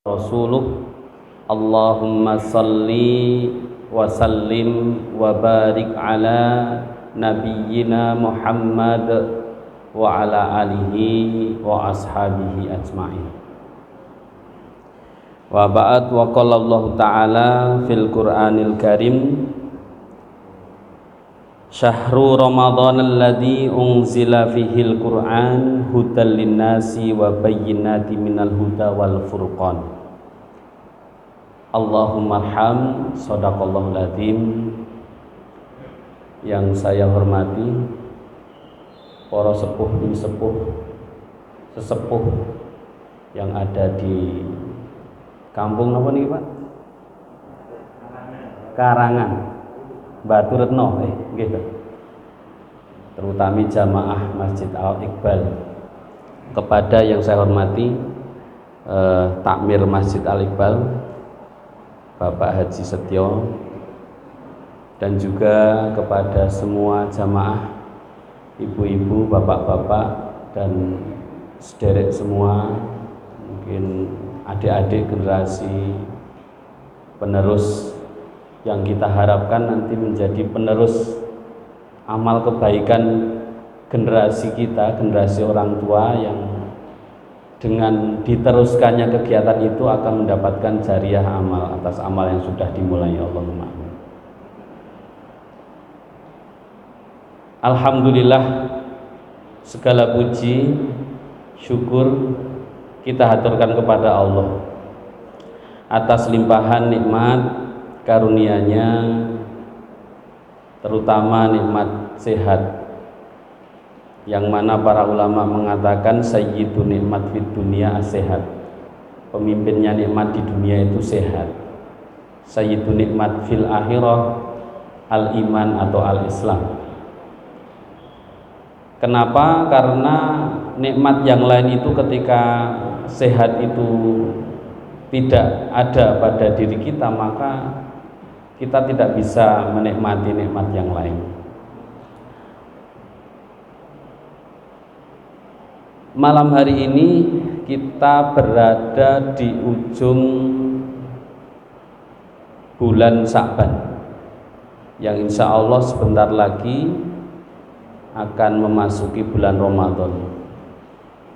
Rasuluh Allahumma salli wa sallim wa barik ala nabiyyina Muhammad wa ala alihi wa ashabihi ajma'in. Wa ba'd, wa qala Allah ta'ala fil Qur'anil Karim, Syahru Ramadan alladzi unzila fihil Qur'an hudal linnasi wa bayyinati minal huda wal furqan. Allahumma arham. Shadaqallahul adzim. Yang saya hormati para sesepuh yang ada di kampung apa nih Pak? Karangan Batu Retno, gitu. Terutama jamaah Masjid Al-Iqbal. Kepada yang saya hormati takmir Masjid Al-Iqbal Bapak Haji Setio, dan juga kepada semua jamaah, ibu-ibu, bapak-bapak, dan sederek semua, mungkin adik-adik generasi penerus yang kita harapkan nanti menjadi penerus amal kebaikan generasi kita, generasi orang tua, yang dengan diteruskannya kegiatan itu akan mendapatkan jariah amal atas amal yang sudah dimulai. Allahumma amin. Alhamdulillah, segala puji syukur kita haturkan kepada Allah atas limpahan nikmat karunia-Nya, terutama nikmat sehat, yang mana para ulama mengatakan sayyidu nikmat fid dunia as-sehat. Pemimpinnya nikmat di dunia itu sehat. Sayyidu nikmat fil akhirah al-iman atau al-islam. Kenapa? Karena nikmat yang lain itu ketika sehat itu tidak ada pada diri kita, maka kita tidak bisa menikmati nikmat yang lain. Malam hari ini kita berada di ujung bulan Sya'ban, yang insya Allah sebentar lagi akan memasuki bulan Ramadan,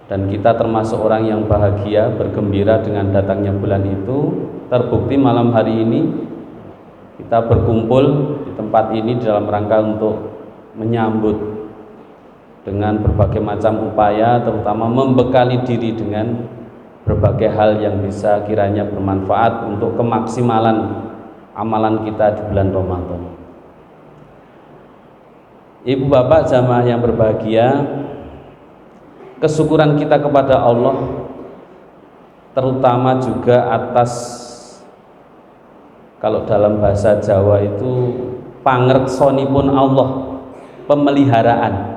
dan kita termasuk orang yang bahagia, bergembira dengan datangnya bulan itu. Terbukti malam hari ini kita berkumpul di tempat ini dalam rangka untuk menyambut dengan berbagai macam upaya, terutama membekali diri dengan berbagai hal yang bisa kiranya bermanfaat untuk kemaksimalan amalan kita di bulan Ramadan. Ibu bapak jamaah yang berbahagia, kesyukuran kita kepada Allah terutama juga atas, kalau dalam bahasa Jawa itu pangreksonipun Allah, pemeliharaan,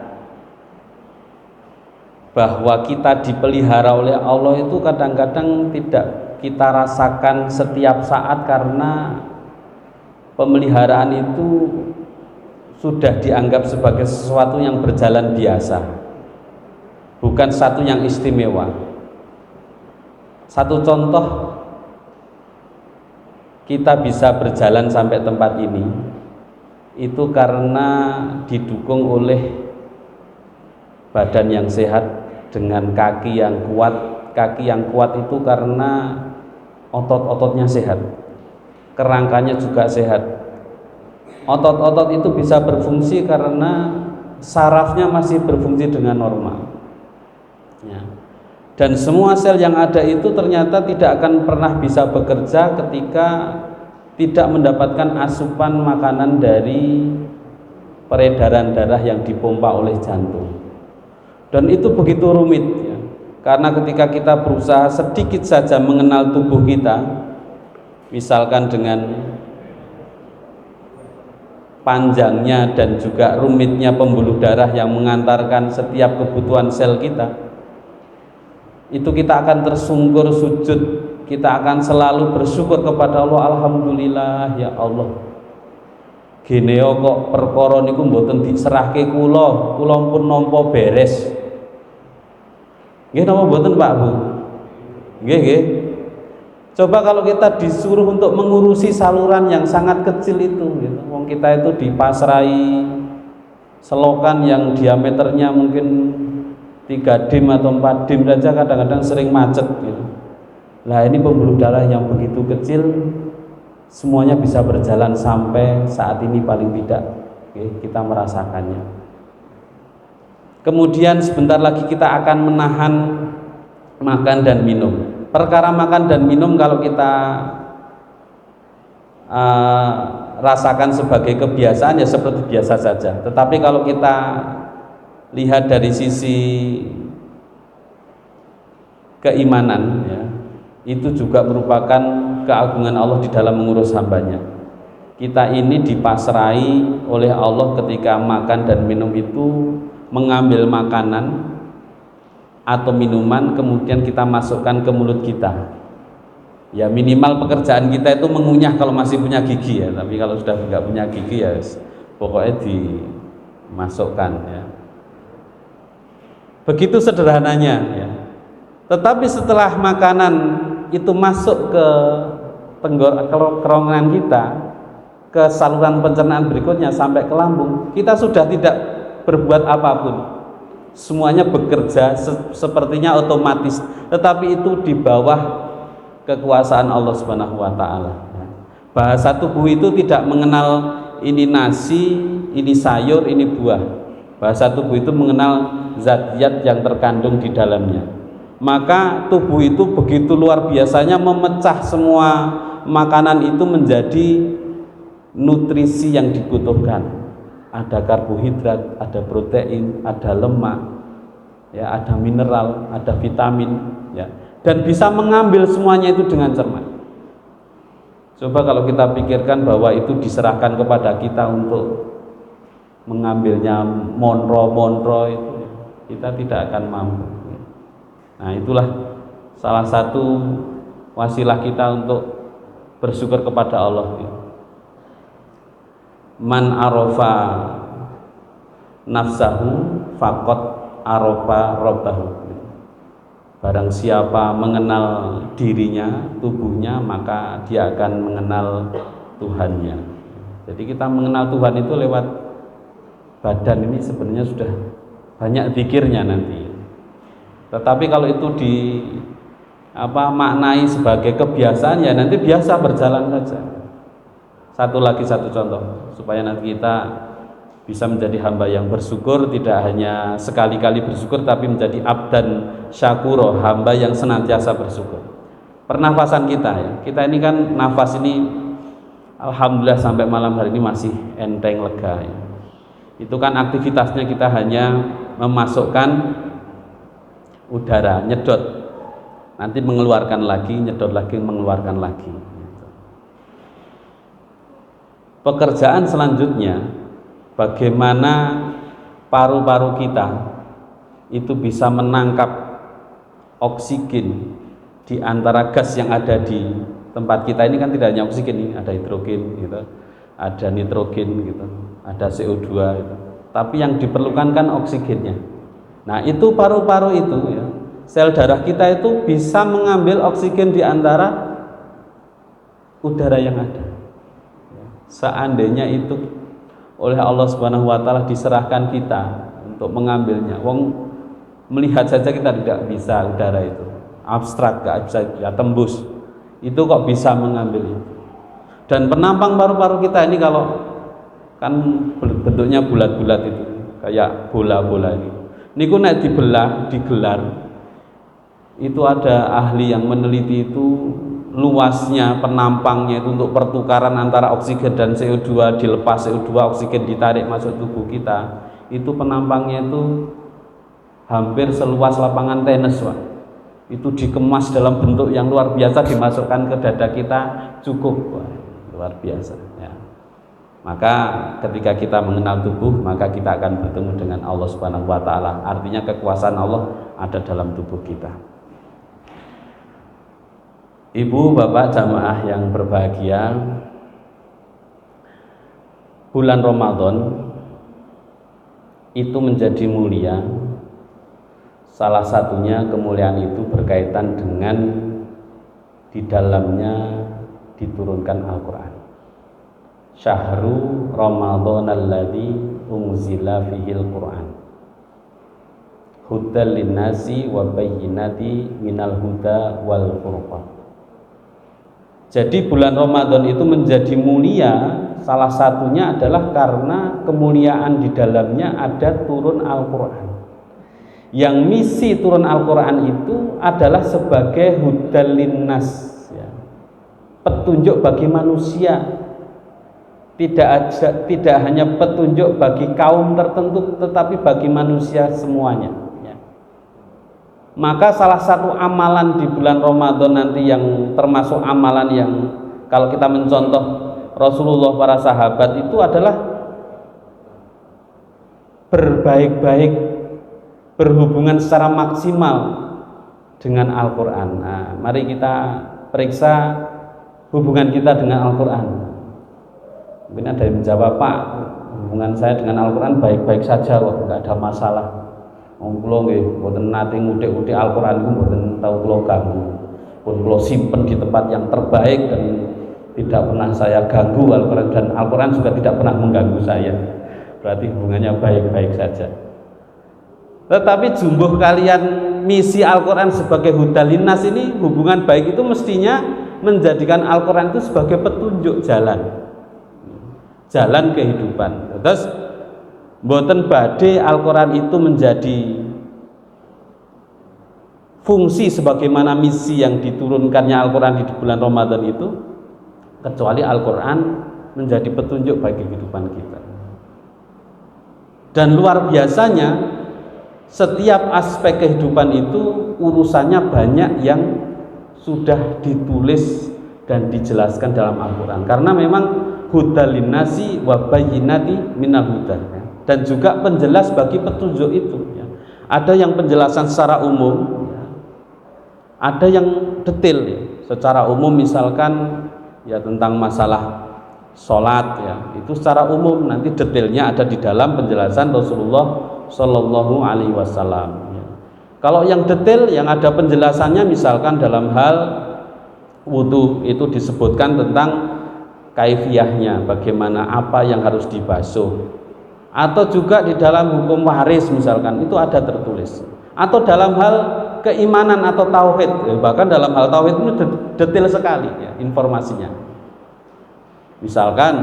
bahwa kita dipelihara oleh Allah itu kadang-kadang tidak kita rasakan setiap saat, karena pemeliharaan itu sudah dianggap sebagai sesuatu yang berjalan biasa, bukan satu yang istimewa. Satu contoh, kita bisa berjalan sampai tempat ini itu karena didukung oleh badan yang sehat dengan kaki yang kuat. Kaki yang kuat itu karena otot-ototnya sehat, kerangkanya juga sehat. Otot-otot itu bisa berfungsi karena sarafnya masih berfungsi dengan normal, ya. Dan semua sel yang ada itu ternyata tidak akan pernah bisa bekerja ketika tidak mendapatkan asupan makanan dari peredaran darah yang dipompa oleh jantung. Dan itu begitu rumit, ya. Karena ketika kita berusaha sedikit saja mengenal tubuh kita, misalkan dengan panjangnya dan juga rumitnya pembuluh darah yang mengantarkan setiap kebutuhan sel kita, itu kita akan tersungkur sujud, kita akan selalu bersyukur kepada Allah. Alhamdulillah ya Allah, geneo kok perkara niku mboten diserahke kula pun nampa beres. Nggih napa mboten Pak Bu? Nggih. Coba kalau kita disuruh untuk mengurusi saluran yang sangat kecil itu, gitu. Wong kita itu dipasrai selokan yang diameternya mungkin 3 dim atau 4 dim saja kadang-kadang sering macet gitu. Nah ini pembuluh darah yang begitu kecil semuanya bisa berjalan sampai saat ini paling tidak, oke, kita merasakannya. Kemudian sebentar lagi kita akan menahan makan dan minum. Perkara makan dan minum kalau kita rasakan sebagai kebiasaan ya seperti biasa saja. Tetapi kalau kita lihat dari sisi keimanan ya, itu juga merupakan keagungan Allah di dalam mengurus hambanya. Kita ini dipasrai oleh Allah ketika makan dan minum itu, mengambil makanan atau minuman kemudian kita masukkan ke mulut kita. Ya minimal pekerjaan kita itu mengunyah kalau masih punya gigi ya, tapi kalau sudah nggak punya gigi ya pokoknya dimasukkan ya. Begitu sederhananya ya. Tetapi setelah makanan itu masuk ke kerongkongan kita, ke saluran pencernaan berikutnya sampai ke lambung, kita sudah tidak berbuat apapun. Semuanya bekerja sepertinya otomatis, tetapi itu di bawah kekuasaan Allah Subhanahu wa taala. Bahasa tubuh itu tidak mengenal ini nasi, ini sayur, ini buah. Bahasa tubuh itu mengenal zat-zat yang terkandung di dalamnya. Maka tubuh itu begitu luar biasanya memecah semua makanan itu menjadi nutrisi yang dibutuhkan. Ada karbohidrat, ada protein, ada lemak, ya, ada mineral, ada vitamin, ya, dan bisa mengambil semuanya itu dengan cermat. Coba kalau kita pikirkan bahwa itu diserahkan kepada kita untuk mengambilnya monro itu, kita tidak akan mampu. Nah itulah salah satu wasilah kita untuk bersyukur kepada Allah. Man arofa nafsahu faqad arofa rabbahu. Barang siapa mengenal dirinya, tubuhnya, maka dia akan mengenal Tuhannya. Jadi kita mengenal Tuhan itu lewat badan ini sebenarnya sudah banyak zikirnya nanti. Tetapi kalau itu maknai sebagai kebiasaan ya nanti biasa berjalan saja. Satu contoh supaya nanti kita bisa menjadi hamba yang bersyukur, tidak hanya sekali-kali bersyukur tapi menjadi abdan syakuro, hamba yang senantiasa bersyukur. Pernafasan kita ya, kita ini kan nafas ini alhamdulillah sampai malam hari ini masih enteng lega ya. Itu kan aktivitasnya kita hanya memasukkan udara, nyedot, nanti mengeluarkan lagi, nyedot lagi, mengeluarkan lagi. Pekerjaan selanjutnya, bagaimana paru-paru kita itu bisa menangkap oksigen di antara gas yang ada di tempat kita ini kan tidak hanya oksigen ini, ada hidrogen gitu, ada nitrogen gitu, ada CO2 gitu. Tapi yang diperlukan kan oksigennya. Nah, itu paru-paru itu ya. Sel darah kita itu bisa mengambil oksigen di antara udara yang ada. Seandainya itu oleh Allah Subhanahu wa taala diserahkan kita untuk mengambilnya. Wong melihat saja kita tidak bisa udara itu. Abstrak, gak bisa ya, tembus. Itu kok bisa mengambil itu. Dan penampang paru-paru kita ini kalau kan bentuknya bulat-bulat itu, kayak bola-bola ini. Niku nek dibelah, digelar. Itu ada ahli yang meneliti itu luasnya penampangnya itu untuk pertukaran antara oksigen dan CO2, dilepas CO2, oksigen ditarik masuk tubuh kita, itu penampangnya itu hampir seluas lapangan tenis, Pak. Itu dikemas dalam bentuk yang luar biasa, dimasukkan ke dada kita, cukup. Wah, luar biasa ya. Maka ketika kita mengenal tubuh, maka kita akan bertemu dengan Allah Subhanahu wa taala. Artinya kekuasaan Allah ada dalam tubuh kita. Ibu, bapak, jamaah yang berbahagia, bulan Ramadan itu menjadi mulia. Salah satunya kemuliaan itu berkaitan dengan di dalamnya diturunkan Al-Quran. Syahru Ramadhanal ladzi unzila fihil Quran hudal linnasi wa bayyinati minal huda wal furqan. Jadi bulan Ramadan itu menjadi mulia, salah satunya adalah karena kemuliaan di dalamnya ada turun Al-Quran. Yang misi turun Al-Quran itu adalah sebagai hudal linnas, ya, petunjuk bagi manusia. Tidak hanya petunjuk bagi kaum tertentu, tetapi bagi manusia semuanya, ya. Maka salah satu amalan di bulan Ramadan nanti yang termasuk amalan yang kalau kita mencontoh Rasulullah, para sahabat, itu adalah berbaik-baik, berhubungan secara maksimal dengan Al-Quran. Nah, mari kita periksa hubungan kita dengan Al-Quran. Mungkin ada yang menjawab, Pak, hubungan saya dengan Al-Quran baik-baik saja kok, nggak ada masalah. Kula nggih mboten nate ngutik-utik Al-Quran niku mboten tau kula ganggu. Pun kula simpen di tempat yang terbaik dan tidak pernah saya ganggu Al-Quran, dan Al-Quran juga tidak pernah mengganggu saya. Berarti hubungannya baik-baik saja. Tetapi jumbuh kalian misi Al-Quran sebagai hudal linnas ini, hubungan baik itu mestinya menjadikan Al-Quran itu sebagai petunjuk jalan kehidupan. Terus mboten badhe Al-Quran itu menjadi fungsi sebagaimana misi yang diturunkannya Al-Quran di bulan Ramadan itu, kecuali Al-Quran menjadi petunjuk bagi kehidupan kita. Dan luar biasanya setiap aspek kehidupan itu urusannya banyak yang sudah ditulis dan dijelaskan dalam Al-Quran, karena memang hudal linnasi wa bayyinati minal huda, ya. Dan juga penjelas bagi petunjuk itu, ya. Ada yang penjelasan secara umum, ya. Ada yang detail, ya. Secara umum misalkan ya tentang masalah sholat, ya, itu secara umum, nanti detailnya ada di dalam penjelasan Rasulullah Shallallahu Alaihi Wasallam, ya. Kalau yang detail yang ada penjelasannya misalkan dalam hal wudhu, itu disebutkan tentang kaifiyahnya, bagaimana apa yang harus dibasuh, atau juga di dalam hukum waris misalkan itu ada tertulis, atau dalam hal keimanan atau tauhid, bahkan dalam hal tauhid itu detail sekali, ya, informasinya. Misalkan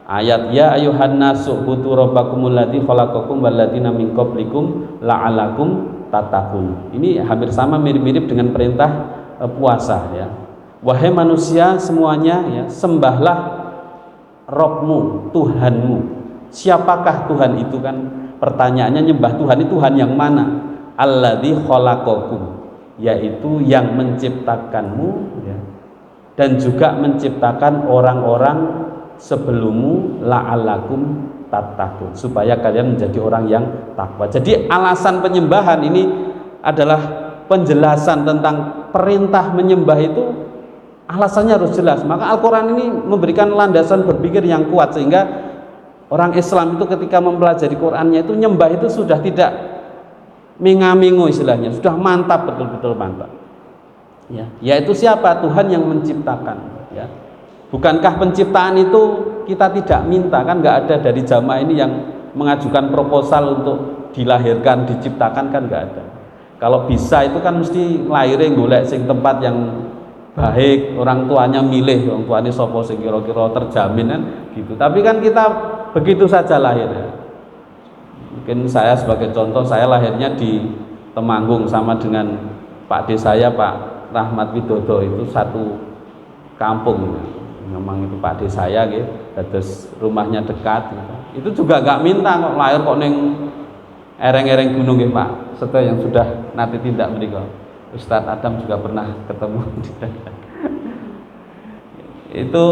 ayat ya ayuhan nasu butu rabbakumul ladzi khalaqakum walladzina min qablikum la'alakum tattaqun. Ini hampir sama, mirip-mirip dengan perintah puasa, ya. Wahai manusia semuanya, ya, sembahlah Rabbmu, Tuhanmu. Siapakah Tuhan itu? Kan pertanyaannya, nyembah Tuhan itu Tuhan yang mana? Alladzi khalaqakum, yaitu yang menciptakanmu, ya, dan juga menciptakan orang-orang sebelummu, la'alakum tattaqun, supaya kalian menjadi orang yang takwa. Jadi alasan penyembahan ini adalah penjelasan tentang perintah menyembah itu, alasannya harus jelas. Maka Al-Quran ini memberikan landasan berpikir yang kuat, sehingga orang Islam itu ketika mempelajari Qurannya itu nyembah itu sudah tidak mengamingu, istilahnya sudah mantap, betul-betul mantap, ya. Yaitu siapa? Tuhan yang menciptakan, ya. Bukankah penciptaan itu kita tidak minta? Kan nggak ada dari jamaah ini yang mengajukan proposal untuk dilahirkan, diciptakan, kan nggak ada. Kalau bisa itu kan mesti lahirin golek sing tempat yang baik, orang tuanya milih, orang tuanya sopo sing kira-kira terjamin, kan gitu. Tapi kan kita begitu saja lahir, ya. Mungkin saya sebagai contoh, saya lahirnya di Temanggung sama dengan Pak D saya, Pak Rahmat Widodo, itu satu kampung, ya. Memang itu Pak D saya gitu, terus rumahnya dekat gitu. Itu juga gak minta kok lahir kok neng ereng-ereng gunung gitu, Pak. Setelah yang sudah nanti tindak berikut Ustadz Adam juga pernah ketemu. Itu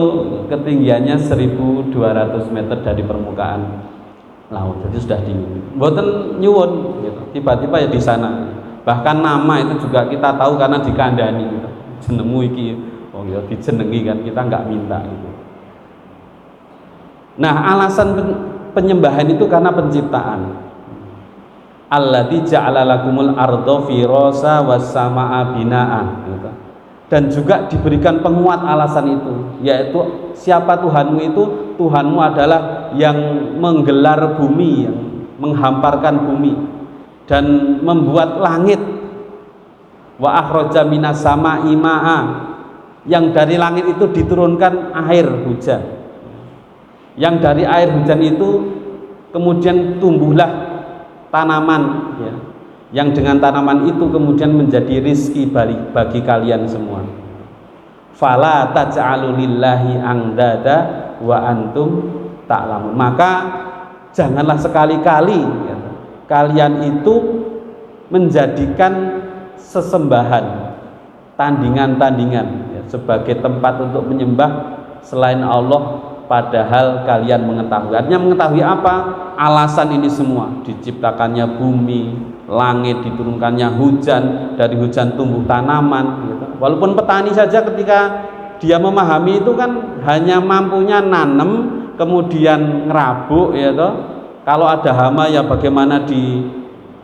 ketinggiannya 1.200 meter dari permukaan laut, jadi sudah tinggi. Mboten nyuwun gitu. Tiba-tiba ya di sana. Bahkan nama itu juga kita tahu karena dikandani gitu. Jenengmu iki, oh ya dijenengi, kan kita nggak minta gitu. Nah, alasan penyembahan itu karena penciptaan. Alladzi ja'ala lakumul arda firasa was samaa binaa, gitu. dan juga diberikan penguat alasan itu, yaitu siapa Tuhanmu itu? Tuhanmu adalah yang menggelar bumi, yang menghamparkan bumi dan membuat langit. Wa akhraja minas sama'i ma'a, yang dari langit itu diturunkan air hujan, yang dari air hujan itu kemudian tumbuhlah tanaman, ya, yang dengan tanaman itu kemudian menjadi rizki bagi kalian semua. Fala taj'alu lillahi andada wa antum ta'lamun. Maka janganlah sekali-kali, ya, kalian itu menjadikan sesembahan, tandingan-tandingan, ya, sebagai tempat untuk menyembah selain Allah, padahal kalian mengetahui. Artinya mengetahui apa? Alasan ini semua, diciptakannya bumi, langit, diturunkannya hujan, dari hujan tumbuh tanaman, gitu. Walaupun petani saja ketika dia memahami itu kan hanya mampunya nanem, kemudian ngerabuk, ya toh. Kalau ada hama ya bagaimana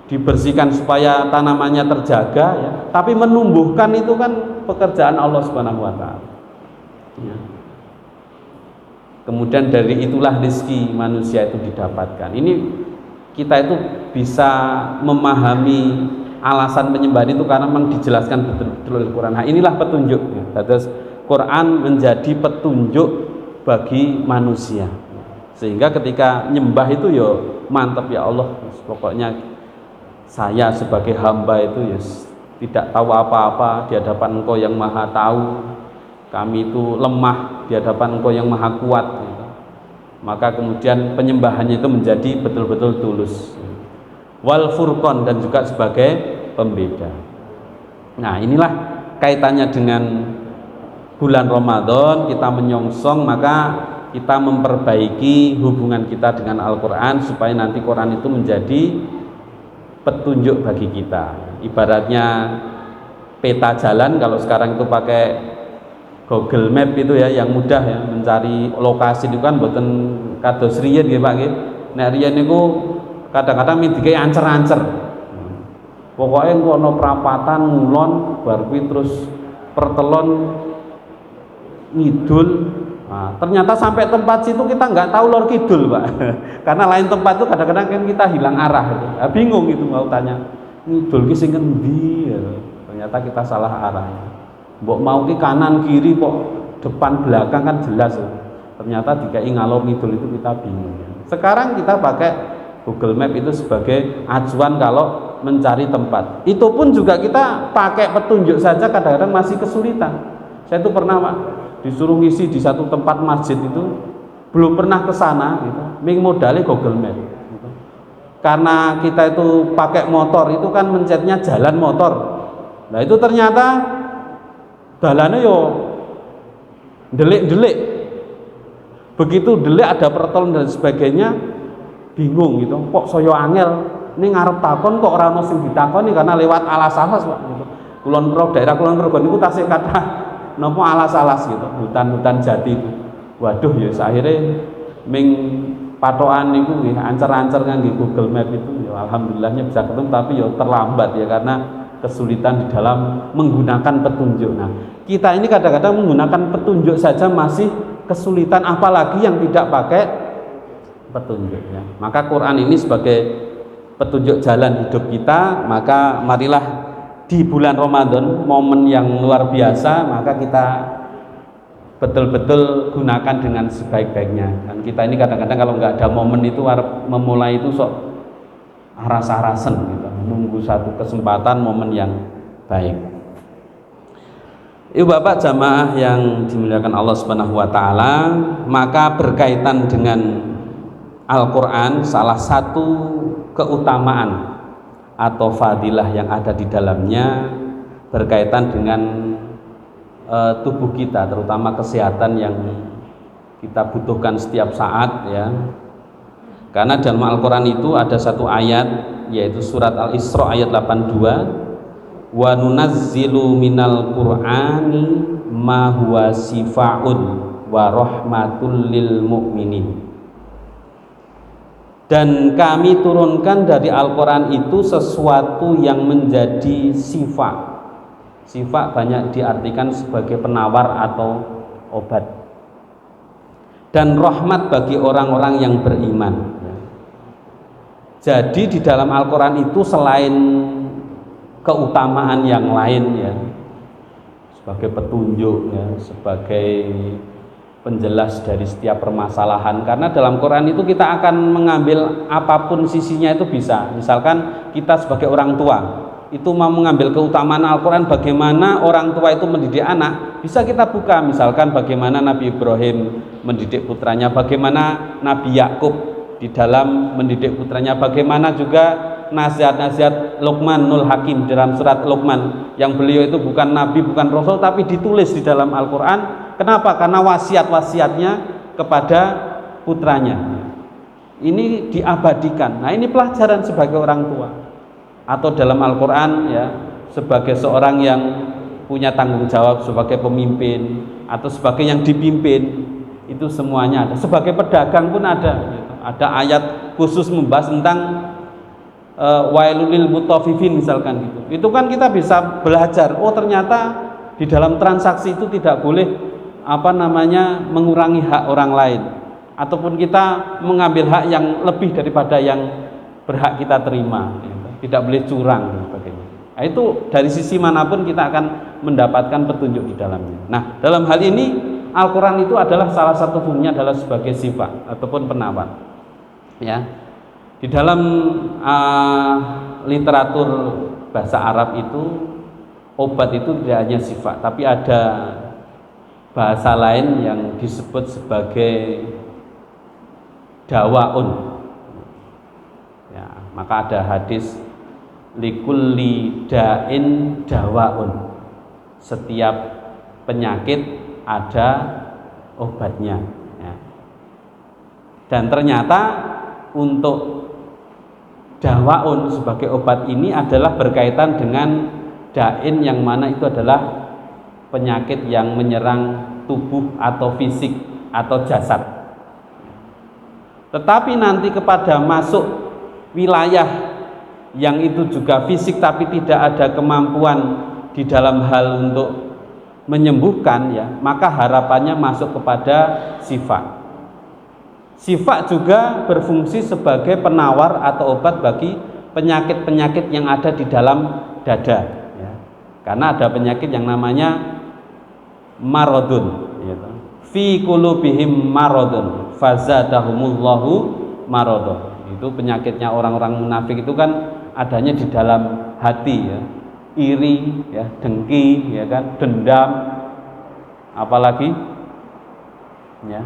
dibersihkan supaya tanamannya terjaga, ya. Tapi menumbuhkan itu kan pekerjaan Allah Subhanahu wa taala. Ya. Kemudian dari itulah rezeki manusia itu didapatkan. Ini kita itu bisa memahami alasan penyembahan itu karena memang dijelaskan betul-betul oleh Quran. Nah, inilah petunjuk, ya. Terus Quran menjadi petunjuk bagi manusia. Sehingga ketika nyembah itu ya mantap, ya Allah, pokoknya saya sebagai hamba itu ya tidak tahu apa-apa di hadapan Engkau yang Maha Tahu. Kami itu lemah di hadapan Engkau yang Maha Kuat, gitu. Maka kemudian penyembahannya itu menjadi betul-betul tulus. Wal furqan, dan juga sebagai pembeda. Nah, inilah kaitannya dengan bulan Ramadan. Kita menyongsong, maka kita memperbaiki hubungan kita dengan Al-Quran supaya nanti Quran itu menjadi petunjuk bagi kita. Ibaratnya peta jalan, kalau sekarang itu pakai Google Map itu ya, yang mudah ya mencari lokasi itu kan mboten kados riyen nggih Pak nggih. Nek riyen niku kadang-kadang midike ancer-ancer. Pokoke engko ana prapatan ngulon bar kuwi terus pertelon ngidul. Nah, ternyata sampai tempat situ kita nggak tahu lor kidul, Pak. Karena lain tempat itu kadang-kadang kan kita hilang arah itu. Nah, bingung itu mau tanya ngidul ki sing endi ya. Ternyata kita salah arah. Mbok mau ke kanan kiri kok depan belakang kan jelas, ya. Ternyata dikai ngalor ngidul itu kita bingung. Sekarang kita pakai Google Map itu sebagai acuan kalau mencari tempat. Itu pun juga kita pakai petunjuk saja kadang-kadang masih kesulitan. Saya itu pernah, Pak, disuruh ngisi di satu tempat masjid itu, belum pernah ke sana gitu. Ming modalnya Google Map gitu. Karena kita itu pakai motor itu kan mencetnya jalan motor. Nah, itu ternyata dalannya yo delik-delik. Begitu delik ada pertolongan dan sebagainya, bingung gitu. Kok saya angel ini ngarep takon kok ora ono sing ditakoni karena lewat alas-alas, Pak gitu. Kulon Pro, daerah Kulon Progo niku tasih kata napa alas-alas gitu, hutan-hutan jati itu. Waduh ya akhirnya ming patokan niku nggih ancer-ancer nganggo Google Map itu ya alhamdulillahnya bisa ketemu, tapi ya terlambat ya karena kesulitan di dalam menggunakan petunjuk. Nah, kita ini kadang-kadang menggunakan petunjuk saja masih kesulitan, apalagi yang tidak pakai petunjuknya. Maka Quran ini sebagai petunjuk jalan hidup kita. Maka marilah di bulan Ramadan, momen yang luar biasa, maka kita betul-betul gunakan dengan sebaik-baiknya. Dan kita ini kadang-kadang kalau nggak ada momen itu memulai itu sok aras-arasen gitu, nunggu satu kesempatan momen yang baik. Ibu bapak jamaah yang dimuliakan Allah Subhanahu wa taala, maka berkaitan dengan Al-Quran, salah satu keutamaan atau fadilah yang ada di dalamnya berkaitan dengan tubuh kita, terutama kesehatan yang kita butuhkan setiap saat, ya. Karena dalam Al-Quran itu ada satu ayat, yaitu surat Al-Isra ayat 82, wa nunazzilu minal qur'ani ma huwa sifaun wa rahmatul lil mu'minin. Dan kami turunkan dari Al-Quran itu sesuatu yang menjadi sifat, Syifa banyak diartikan sebagai penawar atau obat. Dan rahmat bagi orang-orang yang beriman. Jadi di dalam Al-Quran itu selain keutamaan yang lain ya, sebagai petunjuk ya, sebagai penjelas dari setiap permasalahan, karena dalam Quran itu kita akan mengambil apapun sisinya itu bisa. Misalkan kita sebagai orang tua itu mau mengambil keutamaan Al-Quran, bagaimana orang tua itu mendidik anak, bisa kita buka. Misalkan bagaimana Nabi Ibrahim mendidik putranya, bagaimana Nabi Yakub di dalam mendidik putranya, bagaimana juga nasihat-nasihat Luqmanul Hakim dalam surat Luqman, yang beliau itu bukan nabi, bukan rasul, tapi ditulis di dalam Al-Quran. Kenapa? Karena wasiat-wasiatnya kepada putranya ini diabadikan. Nah, ini pelajaran sebagai orang tua. Atau dalam Al-Quran ya, sebagai seorang yang punya tanggung jawab sebagai pemimpin atau sebagai yang dipimpin, itu semuanya ada. Sebagai pedagang pun ada gitu. Ada ayat khusus membahas tentang wailulil mutaffifin misalkan gitu. Itu kan kita bisa belajar, oh ternyata di dalam transaksi itu tidak boleh mengurangi hak orang lain, ataupun kita mengambil hak yang lebih daripada yang berhak kita terima gitu. Tidak boleh curang dan sebagainya. Nah, itu dari sisi manapun kita akan mendapatkan petunjuk di dalamnya. Nah, dalam hal ini Al-Quran itu adalah salah satu fungsinya adalah sebagai sifat ataupun penawar ya. Di dalam literatur bahasa Arab itu obat itu tidak hanya sifat, tapi ada bahasa lain yang disebut sebagai dawaun ya. Maka ada hadis likulli da'in dawaun, setiap penyakit ada obatnya ya. Dan ternyata untuk dawaun sebagai obat ini adalah berkaitan dengan dain, yang mana itu adalah penyakit yang menyerang tubuh atau fisik atau jasad. Tetapi nanti kepada masuk wilayah yang itu juga fisik tapi tidak ada kemampuan di dalam hal untuk menyembuhkan ya, maka harapannya masuk kepada sifat. Sifat juga berfungsi sebagai penawar atau obat bagi penyakit-penyakit yang ada di dalam dada ya. Karena ada penyakit yang namanya maradun gitu. Fi qulubihim maradun fazadahumullahu maradun. Itu penyakitnya orang-orang munafik itu kan adanya di dalam hati ya. Iri ya, dengki ya kan, dendam, apalagi ya,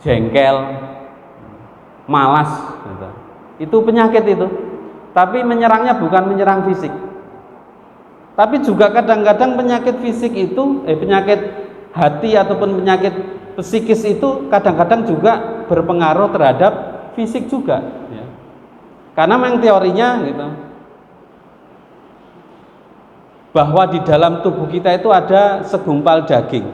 jengkel, malas gitu. Itu penyakit itu. Tapi menyerangnya bukan menyerang fisik. Tapi juga kadang-kadang penyakit fisik itu penyakit hati ataupun penyakit psikis itu kadang-kadang juga berpengaruh terhadap fisik juga ya. Karena memang teorinya gitu, bahwa di dalam tubuh kita itu ada segumpal daging.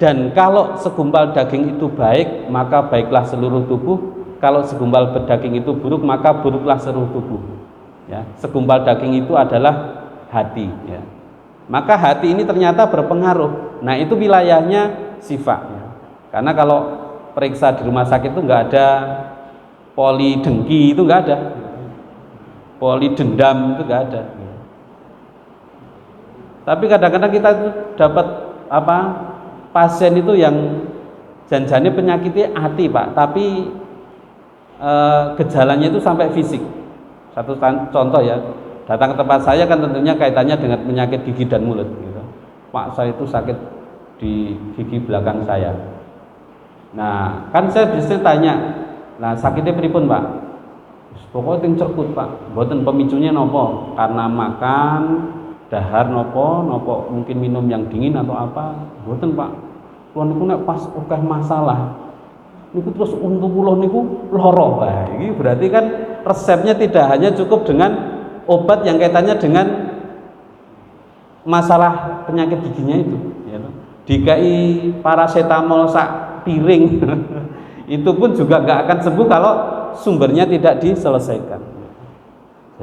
Dan kalau segumpal daging itu baik, maka baiklah seluruh tubuh. Kalau segumpal daging itu buruk, maka buruklah seluruh tubuh. Ya, segumpal daging itu adalah hati. Ya. Maka hati ini ternyata berpengaruh. Nah, itu wilayahnya sifat. Ya. Karena kalau periksa di rumah sakit itu nggak ada poli dengki, itu nggak ada. Poli dendam itu nggak ada. Ya. Tapi kadang-kadang kita itu dapat pasien itu yang janjane penyakitnya hati Pak, tapi gejalanya itu sampai fisik. Satu contoh ya, datang ke tempat saya kan tentunya kaitannya dengan penyakit gigi dan mulut gitu. Pak, saya itu sakit di gigi belakang saya. Nah, kan saya biasanya tanya, nah sakitnya pripun Pak? Pokoknya ting cerkut Pak, mboten pemicunya nopo, karena makan dahar nopo mungkin minum yang dingin atau apa, mboten Pak. Kulo niku nek pas akeh masalah niku terus untu kula niku lara. Nah, iki berarti kan resepnya tidak hanya cukup dengan obat yang kaitannya dengan masalah penyakit giginya itu ya. Dikai paracetamol sak piring itu pun juga nggak akan sembuh kalau sumbernya tidak diselesaikan.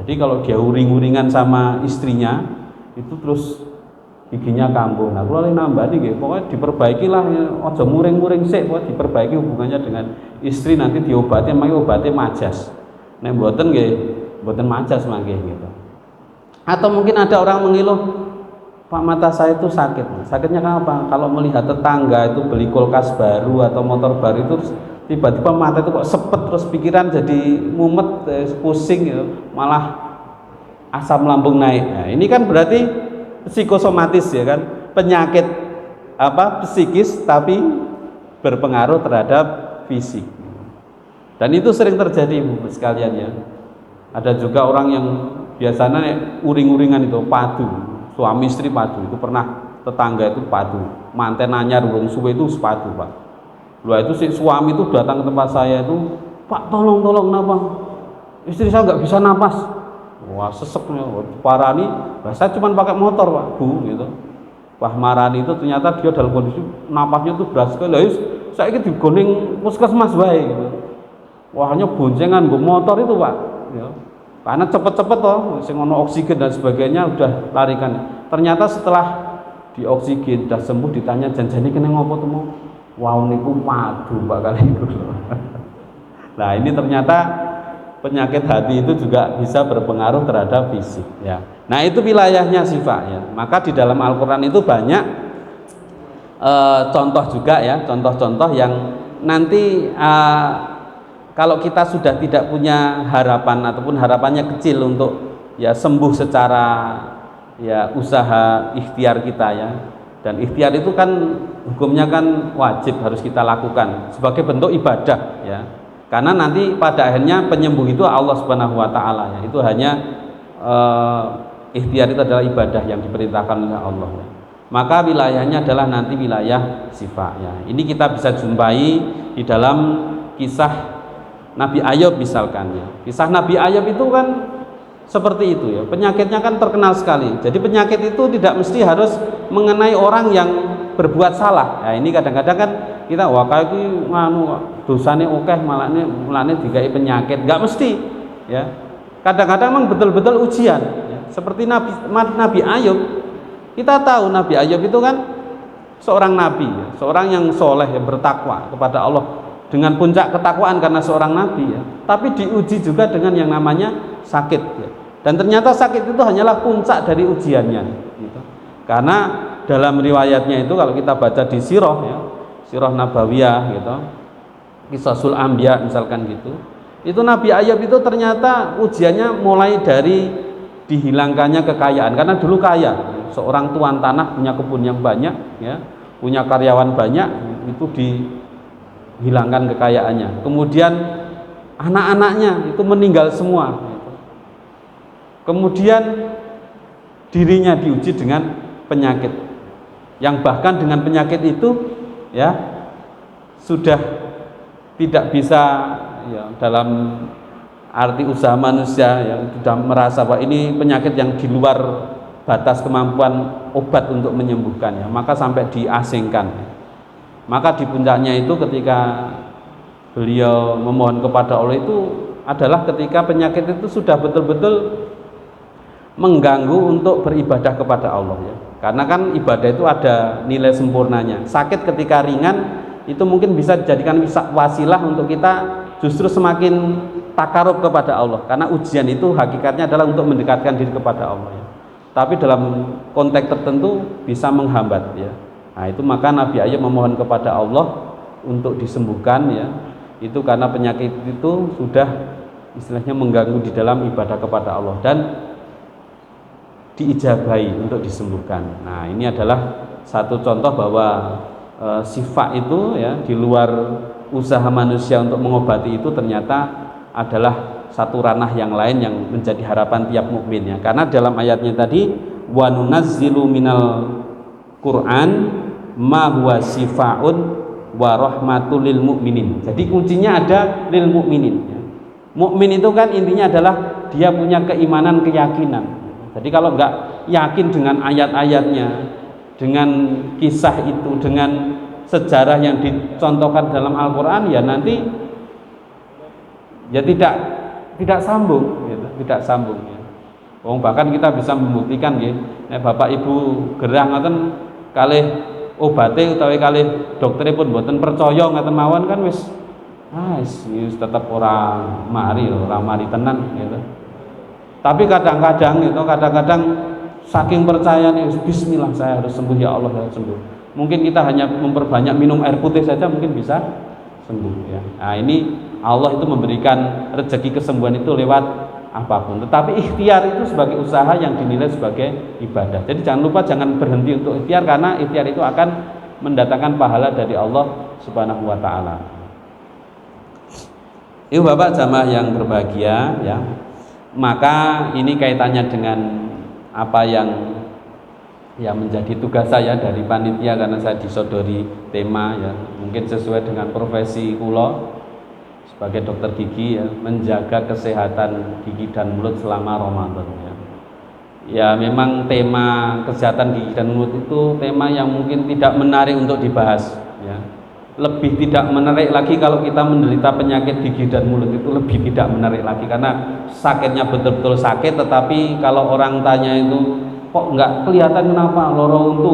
Jadi kalau dia uring-uringan sama istrinya itu terus giginya kambuh. Nah, kula nambah niki, pokoknya diperbaikilah, aja muring-muring sik, pokoknya diperbaiki hubungannya dengan istri, nanti diobati, mangke obatnya majas. Nek mboten nggih, mboten majas mangke gitu. Atau mungkin ada orang mengeluh, Pak, mata saya itu sakit. Sakitnya kenapa? Kalau melihat tetangga itu beli kulkas baru atau motor baru itu tiba-tiba mata itu kok sepet, terus pikiran jadi mumet, pusing gitu, malah asam lambung naik. Nah, ini kan berarti psikosomatis ya kan, penyakit psikis tapi berpengaruh terhadap fisik. Dan itu sering terjadi Bu sekalian ya. Ada juga orang yang biasanya uring-uringan itu padu, suami istri padu, itu pernah tetangga itu padu, manten anyar urung suwe itu sepadu Pak. Loh itu si suami itu datang ke tempat saya itu, Pak tolong kenapa? Istri saya nggak bisa napas. Wah seseknya, parani, saya cuma pakai motor Pak, Bu gitu. Wah marani itu ternyata dia dalam kondisi napasnya itu berat sekali. Lah saya ini digoning puskesmas baik gitu. Wah hanya boncengan gue motor itu Pak. Ya. Karena cepet-cepet toh, sing ono oksigen dan sebagainya udah larikan. Ternyata setelah dioksigen udah sembuh, ditanya janjane kena ngopo tuh mau? Wow niku padu Pak kali itu. Nah ini ternyata penyakit hati itu juga bisa berpengaruh terhadap fisik ya. Nah itu wilayahnya sifat ya. Maka di dalam Al-Quran itu banyak contoh juga ya, contoh-contoh yang nanti kalau kita sudah tidak punya harapan ataupun harapannya kecil untuk ya sembuh secara ya usaha ikhtiar kita ya. Dan ikhtiar itu kan hukumnya kan wajib harus kita lakukan sebagai bentuk ibadah ya. Karena nanti pada akhirnya penyembuh itu Allah Subhanahu wa taala ya. Itu hanya ikhtiar itu adalah ibadah yang diperintahkan oleh Allah ya. Maka wilayahnya adalah nanti wilayah sifat ya. Ini kita bisa jumpai di dalam kisah Nabi Ayub misalkan ya. Kisah Nabi Ayub itu kan seperti itu ya. Penyakitnya kan terkenal sekali. Jadi penyakit itu tidak mesti harus mengenai orang yang berbuat salah. Ya ini kadang-kadang kan kita wah kayak iki nganu dosane akeh malane digawe penyakit. Enggak mesti ya. Kadang-kadang memang betul-betul ujian ya. Seperti Nabi Ayub. Kita tahu Nabi Ayub itu kan seorang nabi ya. Seorang yang soleh yang bertakwa kepada Allah dengan puncak ketakwaan karena seorang nabi ya. Tapi diuji juga dengan yang namanya sakit ya. Dan ternyata sakit itu hanyalah puncak dari ujiannya gitu. Karena dalam riwayatnya itu kalau kita baca di sirah ya, sirah nabawiyah gitu, Qisasul Anbiya misalkan gitu, itu Nabi Ayub itu ternyata ujiannya mulai dari dihilangkannya kekayaan. Karena dulu kaya, seorang tuan tanah punya kebun yang banyak ya, punya karyawan banyak, itu dihilangkan kekayaannya. Kemudian anak-anaknya itu meninggal semua. Kemudian dirinya diuji dengan penyakit yang bahkan dengan penyakit itu ya sudah tidak bisa ya, dalam arti usaha manusia yang sudah merasa bahwa ini penyakit yang di luar batas kemampuan obat untuk menyembuhkannya, maka sampai diasingkan. Maka di puncaknya itu ketika beliau memohon kepada Allah itu adalah ketika penyakit itu sudah betul-betul mengganggu untuk beribadah kepada Allah ya. Karena kan ibadah itu ada nilai sempurnanya. Sakit ketika ringan itu mungkin bisa dijadikan wasilah untuk kita justru semakin takarub kepada Allah. Karena ujian itu hakikatnya adalah untuk mendekatkan diri kepada Allah ya. Tapi dalam konteks tertentu bisa menghambat ya. Nah, itu maka Nabi Ayub memohon kepada Allah untuk disembuhkan ya. Itu karena penyakit itu sudah istilahnya mengganggu di dalam ibadah kepada Allah dan diijabahi untuk disembuhkan. Nah, ini adalah satu contoh bahwa sifat itu ya di luar usaha manusia untuk mengobati itu ternyata adalah satu ranah yang lain yang menjadi harapan tiap mukmin ya. Karena dalam ayatnya tadi wa nunazzilu minal Qur'an ma huwa sifaun wa rahmatul lil mukminin. Jadi kuncinya ada lil mukminin ya. Mukmin itu kan intinya adalah dia punya keimanan, keyakinan. Jadi kalau enggak yakin dengan ayat-ayatnya, dengan kisah itu, dengan sejarah yang dicontohkan dalam Al-Quran, ya nanti ya tidak sambung, gitu, tidak sambung. Ya. Bahkan kita bisa membuktikan nggih, nek Bapak Ibu gerah ngoten kalih obate utawi kalih dokteripun mboten percaya ngaten mawon kan wis tetep ora mari tenan gitu. Tapi kadang-kadang saking percayanya bismillah saya harus sembuh, ya Allah saya sembuh. Mungkin kita hanya memperbanyak minum air putih saja mungkin bisa sembuh ya. Nah, ini Allah itu memberikan rezeki kesembuhan itu lewat apapun. Tetapi ikhtiar itu sebagai usaha yang dinilai sebagai ibadah. Jadi jangan berhenti untuk ikhtiar, karena ikhtiar itu akan mendatangkan pahala dari Allah Subhanahu wa taala. Ibu Bapak jamaah yang berbahagia ya. Maka ini kaitannya dengan apa yang menjadi tugas saya dari panitia, karena saya disodori tema ya, mungkin sesuai dengan profesi kula sebagai dokter gigi ya, menjaga kesehatan gigi dan mulut selama Ramadan ya. Ya memang tema kesehatan gigi dan mulut itu tema yang mungkin tidak menarik untuk dibahas ya. Lebih tidak menarik lagi kalau kita menderita penyakit gigi dan mulut, itu lebih tidak menarik lagi karena sakitnya betul-betul sakit, tetapi kalau orang tanya itu kok nggak kelihatan kenapa loro untu,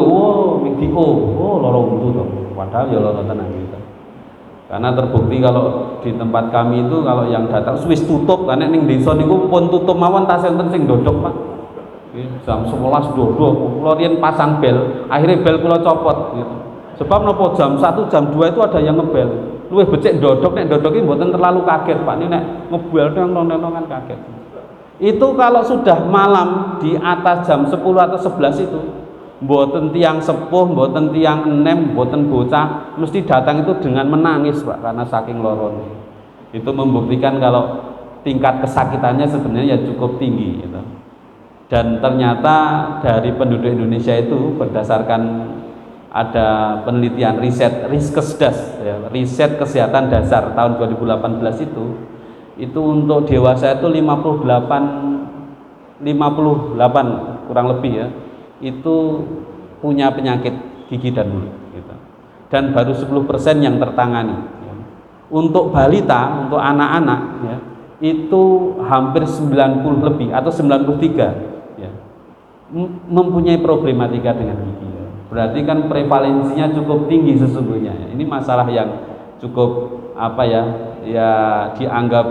loro untu dong, padahal ya loro tenan gitu. Karena terbukti kalau di tempat kami itu kalau yang datang wis tutup, karena ning desa niku pun tutup mawon tasih enten sing dodok Pak. Jam 11 dodok, kula riyen pasang bel, akhirnya bel kula copot gitu. Sebab nopo jam 1 jam 2 itu ada yang ngebel. Luwih becik ndodok, nek ndodoki mboten terlalu kaget Pak. Ini nek ngebel kan kaget. Itu kalau sudah malam di atas jam 10 atau 11 itu mboten tiang sepuh, mboten tiang enem, mboten bocah mesti datang itu dengan menangis Pak, karena saking lorone. Itu membuktikan kalau tingkat kesakitannya sebenarnya ya cukup tinggi gitu. Dan ternyata dari penduduk Indonesia itu berdasarkan ada penelitian riset Riskesdas ya, riset kesehatan dasar tahun 2018 itu untuk dewasa itu 58 kurang lebih ya, itu punya penyakit gigi dan mulut gitu. Dan baru 10% yang tertangani ya. Untuk balita, untuk anak-anak ya, itu hampir 90 lebih atau 93 ya, mempunyai problematika dengan gigi ya. Berarti kan prevalensinya cukup tinggi sesungguhnya ya. Ini masalah yang cukup dianggap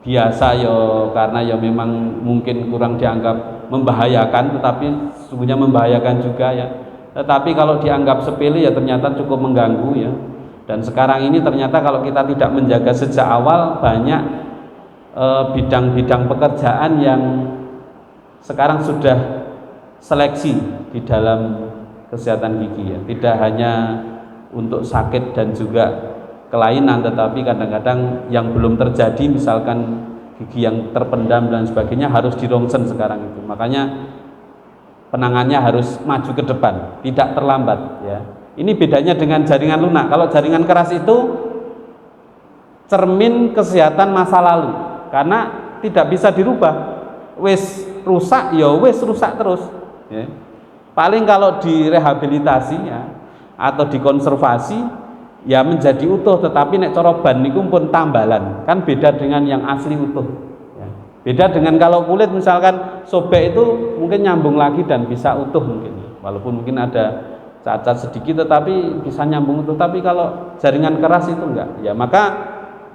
biasa ya, karena ya memang mungkin kurang dianggap membahayakan, tetapi sesungguhnya membahayakan juga ya. Tetapi kalau dianggap sepele ya ternyata cukup mengganggu ya. Dan sekarang ini ternyata kalau kita tidak menjaga sejak awal, banyak bidang-bidang pekerjaan yang sekarang sudah seleksi di dalam kesehatan gigi ya. Tidak hanya untuk sakit dan juga kelainan, tetapi kadang-kadang yang belum terjadi, misalkan gigi yang terpendam dan sebagainya, harus dirongsen sekarang itu. Makanya penangannya harus maju ke depan, tidak terlambat ya. Ini bedanya dengan jaringan lunak. Kalau jaringan keras itu cermin kesehatan masa lalu, karena tidak bisa dirubah. Wis rusak ya wis rusak terus ya. Paling kalau direhabilitasi ya, atau dikonservasi ya menjadi utuh, tetapi nek cara ban niku pun tambalan, kan beda dengan yang asli utuh ya. Beda dengan kalau kulit misalkan sobek itu mungkin nyambung lagi dan bisa utuh mungkin, walaupun mungkin ada cacat sedikit tetapi bisa nyambung utuh. Tapi kalau jaringan keras itu enggak ya. Maka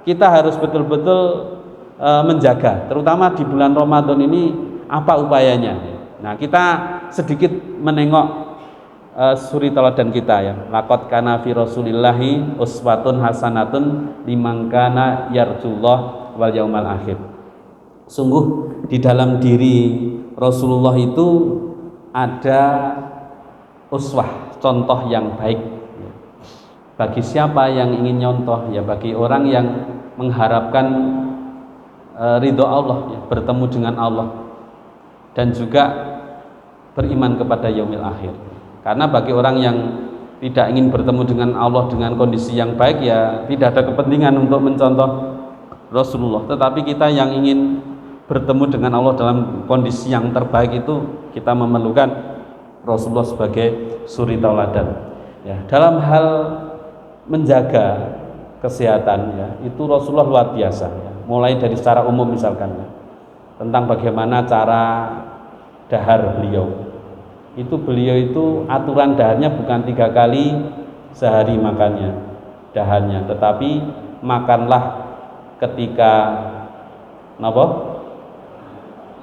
kita harus betul-betul menjaga, terutama di bulan Ramadan ini apa upayanya. Nah, kita sedikit menengok suri teladan kita ya. Laqad kana fi Rasulillahi uswatun hasanatun liman kana yarjullah wal yaumal akhir. Sungguh di dalam diri Rasulullah itu ada uswah, contoh yang baik bagi siapa yang ingin nyontoh ya, bagi orang yang mengharapkan ridho Allah ya, bertemu dengan Allah, dan juga beriman kepada yaumil akhir. Karena bagi orang yang tidak ingin bertemu dengan Allah dengan kondisi yang baik ya tidak ada kepentingan untuk mencontoh Rasulullah. Tetapi kita yang ingin bertemu dengan Allah dalam kondisi yang terbaik itu kita memerlukan Rasulullah sebagai suri tauladan ya. Dalam hal menjaga kesehatan ya, itu Rasulullah luar biasa ya. Mulai dari secara umum misalkan ya, tentang bagaimana cara dahar beliau. Beliau itu aturan daharnya bukan 3 kali sehari makannya, daharnya, tetapi makanlah ketika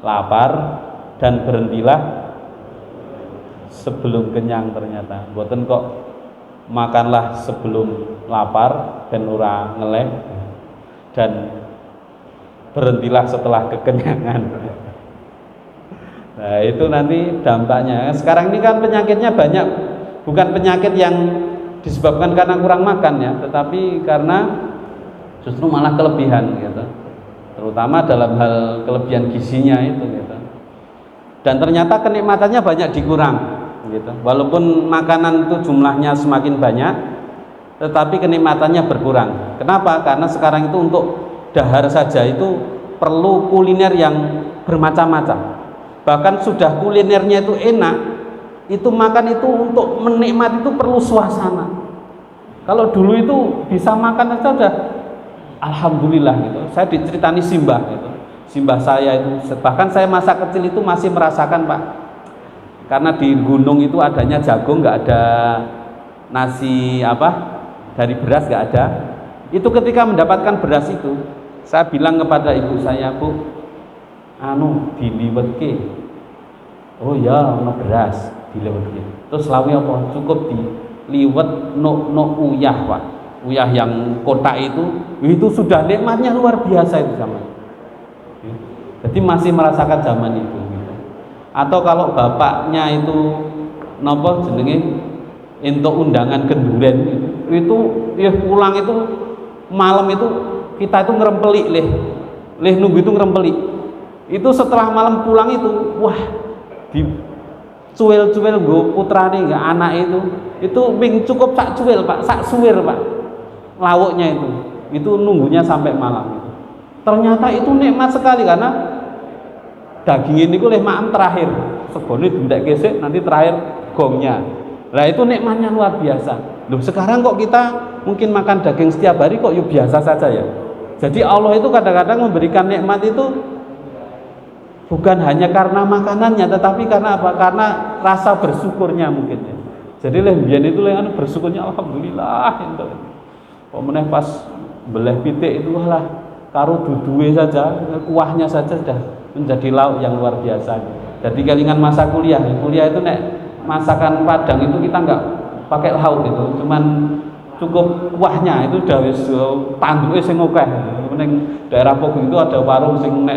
lapar dan berhentilah sebelum kenyang. Ternyata boten kok makanlah sebelum lapar ben ora ngeleh dan berhentilah setelah kekenyangan. Nah, itu nanti dampaknya. Sekarang ini kan penyakitnya banyak, bukan penyakit yang disebabkan karena kurang makan ya, tetapi karena justru malah kelebihan gitu. Terutama dalam hal kelebihan gizinya itu gitu. Dan ternyata kenikmatannya banyak dikurang gitu. Walaupun makanan itu jumlahnya semakin banyak, tetapi kenikmatannya berkurang. Kenapa? Karena sekarang itu untuk dahar saja itu perlu kuliner yang bermacam-macam. Bahkan sudah kulinernya itu enak, itu makan itu untuk menikmati itu perlu suasana. Kalau dulu itu bisa makan saja udah alhamdulillah gitu. Saya diceritani simbah gitu. Simbah saya itu, bahkan saya masa kecil itu masih merasakan Pak, karena di gunung itu adanya jagung, nggak ada nasi dari beras, nggak ada. Itu ketika mendapatkan beras itu, saya bilang kepada ibu saya, Bu, diliwetke. Oh ya, ono beras diliwetke. Terus lawi apa? Cukup diliwet no uyah Pak. Uyah yang kotak itu sudah nikmatnya luar biasa itu zaman. Jadi masih merasakan zaman itu gitu. Atau kalau bapaknya itu jenenge untuk undangan kenduren itu ya pulang itu malam itu kita itu ngerempeli leh nunggu itu ngerempeli. Itu setelah malam pulang itu wah di cuil-cuil nggo putrane nggak anak itu ping cukup sak cuil Pak, sak suwir Pak lauknya itu nunggunya sampai malam itu. Ternyata itu nikmat sekali karena daging ini leh maam terakhir segone dindak gesek nanti terakhir gongnya. Lah itu nikmatnya luar biasa. Loh sekarang kok kita mungkin makan daging setiap hari kok yuk biasa saja ya. Jadi Allah itu kadang-kadang memberikan nikmat itu bukan hanya karena makanannya, tetapi karena apa? Karena rasa bersyukurnya mungkin ya. Jadi mbiyen itu bersyukurnya alhamdulillah ento. Kok meneh pas beleh pitik itu lah karo duduhe saja, kuahnya saja sudah menjadi lauk yang luar biasa. Jadi kelingan masa kuliah itu nek masakan Padang itu kita enggak pakai lauk itu, cuman cukup kuahnya itu udah wis tanduke sing akeh. Ning daerah Pogong itu ada warung sing nek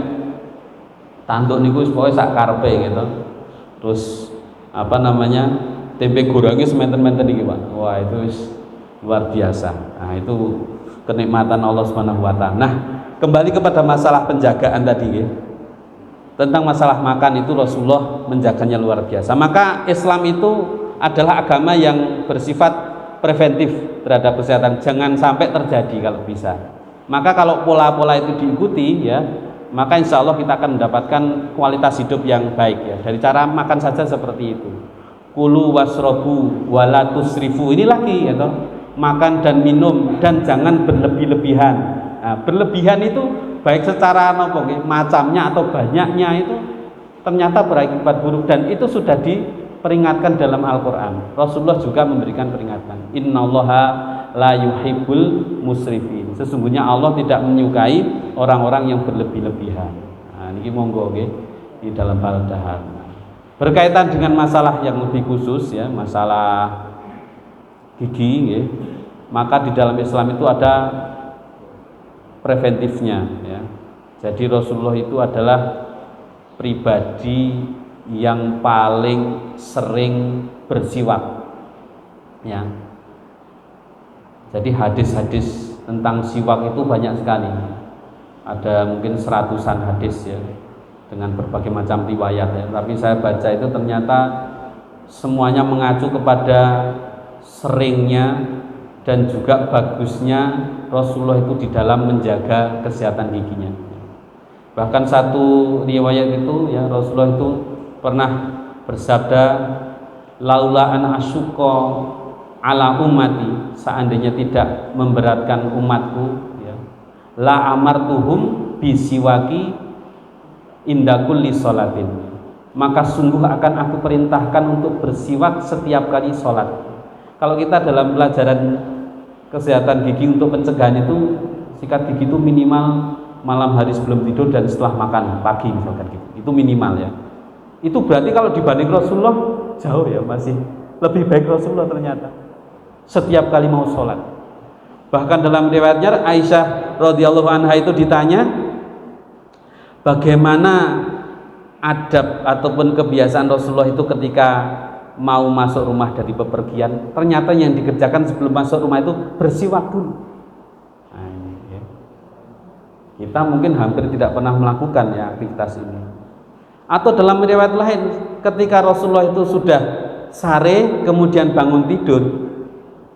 tanduk niku wis pokoke sak karepe gitu. Terus tempe gorengnya sementen-menten iki Pak. Wah, itu wis luar biasa. Nah, itu kenikmatan Allah Subhanahu wa taala. Nah, kembali kepada masalah penjagaan tadi ya. Tentang masalah makan itu Rasulullah menjaganya luar biasa. Maka Islam itu adalah agama yang bersifat preventif terhadap kesehatan. Jangan sampai terjadi kalau bisa. Maka kalau pola-pola itu diikuti ya, maka insya Allah kita akan mendapatkan kualitas hidup yang baik ya. Dari cara makan saja seperti itu. Kulu wasrobu wala tusrifu. Ini lagi ya toh. Makan dan minum dan jangan berlebih-lebihan. Nah, berlebihan itu baik secara macamnya atau banyaknya itu ternyata berakibat buruk dan itu sudah diperingatkan dalam Al-Quran. Rasulullah juga memberikan peringatan. Innallaha la yuhibbul musrifin. Sesungguhnya Allah tidak menyukai orang-orang yang berlebih-lebihan. Nah, ini monggo nggih di dalam hal dahar. Berkaitan dengan masalah yang lebih khusus ya, masalah gigi nggih. Maka di dalam Islam itu ada preventifnya ya. Jadi Rasulullah itu adalah pribadi yang paling sering bersiwak ya. Jadi hadis-hadis tentang siwak itu banyak sekali. Ada mungkin seratusan hadis ya dengan berbagai macam riwayat ya. Tapi saya baca itu ternyata semuanya mengacu kepada seringnya dan juga bagusnya Rasulullah itu di dalam menjaga kesehatan giginya. Bahkan satu riwayat itu ya Rasulullah itu pernah bersabda, laula an asyqa ala ummati, seandainya tidak memberatkan umatku ya, la amartuhum bisiwaki inda kulli sholatin, maka sungguh akan aku perintahkan untuk bersiwak setiap kali sholat. Kalau kita dalam pelajaran kesehatan gigi untuk pencegahan itu, sikat gigi itu minimal malam hari sebelum tidur dan setelah makan pagi misalkan gitu. Itu minimal ya. Itu berarti kalau dibanding Rasulullah jauh ya, masih lebih baik Rasulullah ternyata setiap kali mau sholat. Bahkan dalam riwayatnya Aisyah radhiyallahu anha itu ditanya bagaimana adab ataupun kebiasaan Rasulullah itu ketika mau masuk rumah dari bepergian. Ternyata yang dikerjakan sebelum masuk rumah itu bersiwak dulu. Nah, ini, ya. Kita mungkin hampir tidak pernah melakukan ya aktivitas ini. Atau dalam riwayat lain ketika Rasulullah itu sudah sare kemudian bangun tidur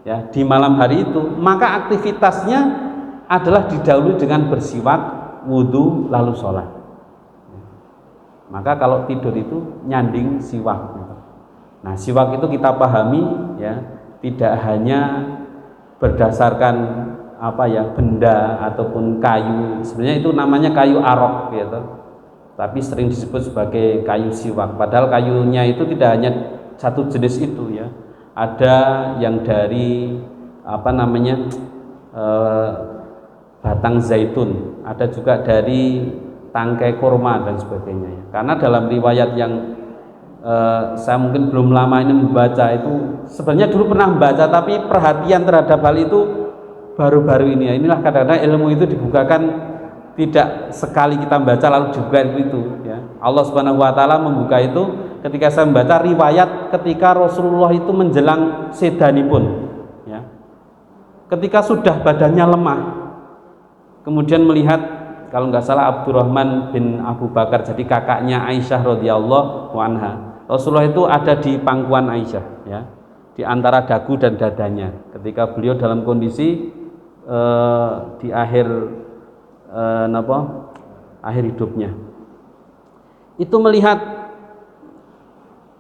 ya di malam hari itu, maka aktivitasnya adalah didahului dengan bersiwak, wudhu, lalu sholat. Maka kalau tidur itu nyanding siwak. Nah, siwak itu kita pahami ya, tidak hanya berdasarkan apa ya, benda ataupun kayu. Sebenarnya itu namanya kayu arok gitu. Tapi sering disebut sebagai kayu siwak. Padahal kayunya itu tidak hanya satu jenis itu ya. Ada yang dari apa namanya batang zaitun, ada juga dari tangkai kurma dan sebagainya ya. Karena dalam riwayat yang saya mungkin belum lama ini membaca itu, sebenarnya dulu pernah membaca tapi perhatian terhadap hal itu baru-baru ini ya. Inilah kadang-kadang ilmu itu dibukakan tidak sekali kita membaca lalu juga itu ya. Allah Subhanahu wa taala membuka itu ketika saya membaca riwayat ketika Rasulullah itu menjelang sedanipun ya. Ketika sudah badannya lemah, kemudian melihat kalau nggak salah Abdurrahman bin Abu Bakar, jadi kakaknya Aisyah radhiyallahu anha. Rasulullah itu ada di pangkuan Aisyah ya, di antara dagu dan dadanya ketika beliau dalam kondisi di akhir akhir hidupnya. Itu melihat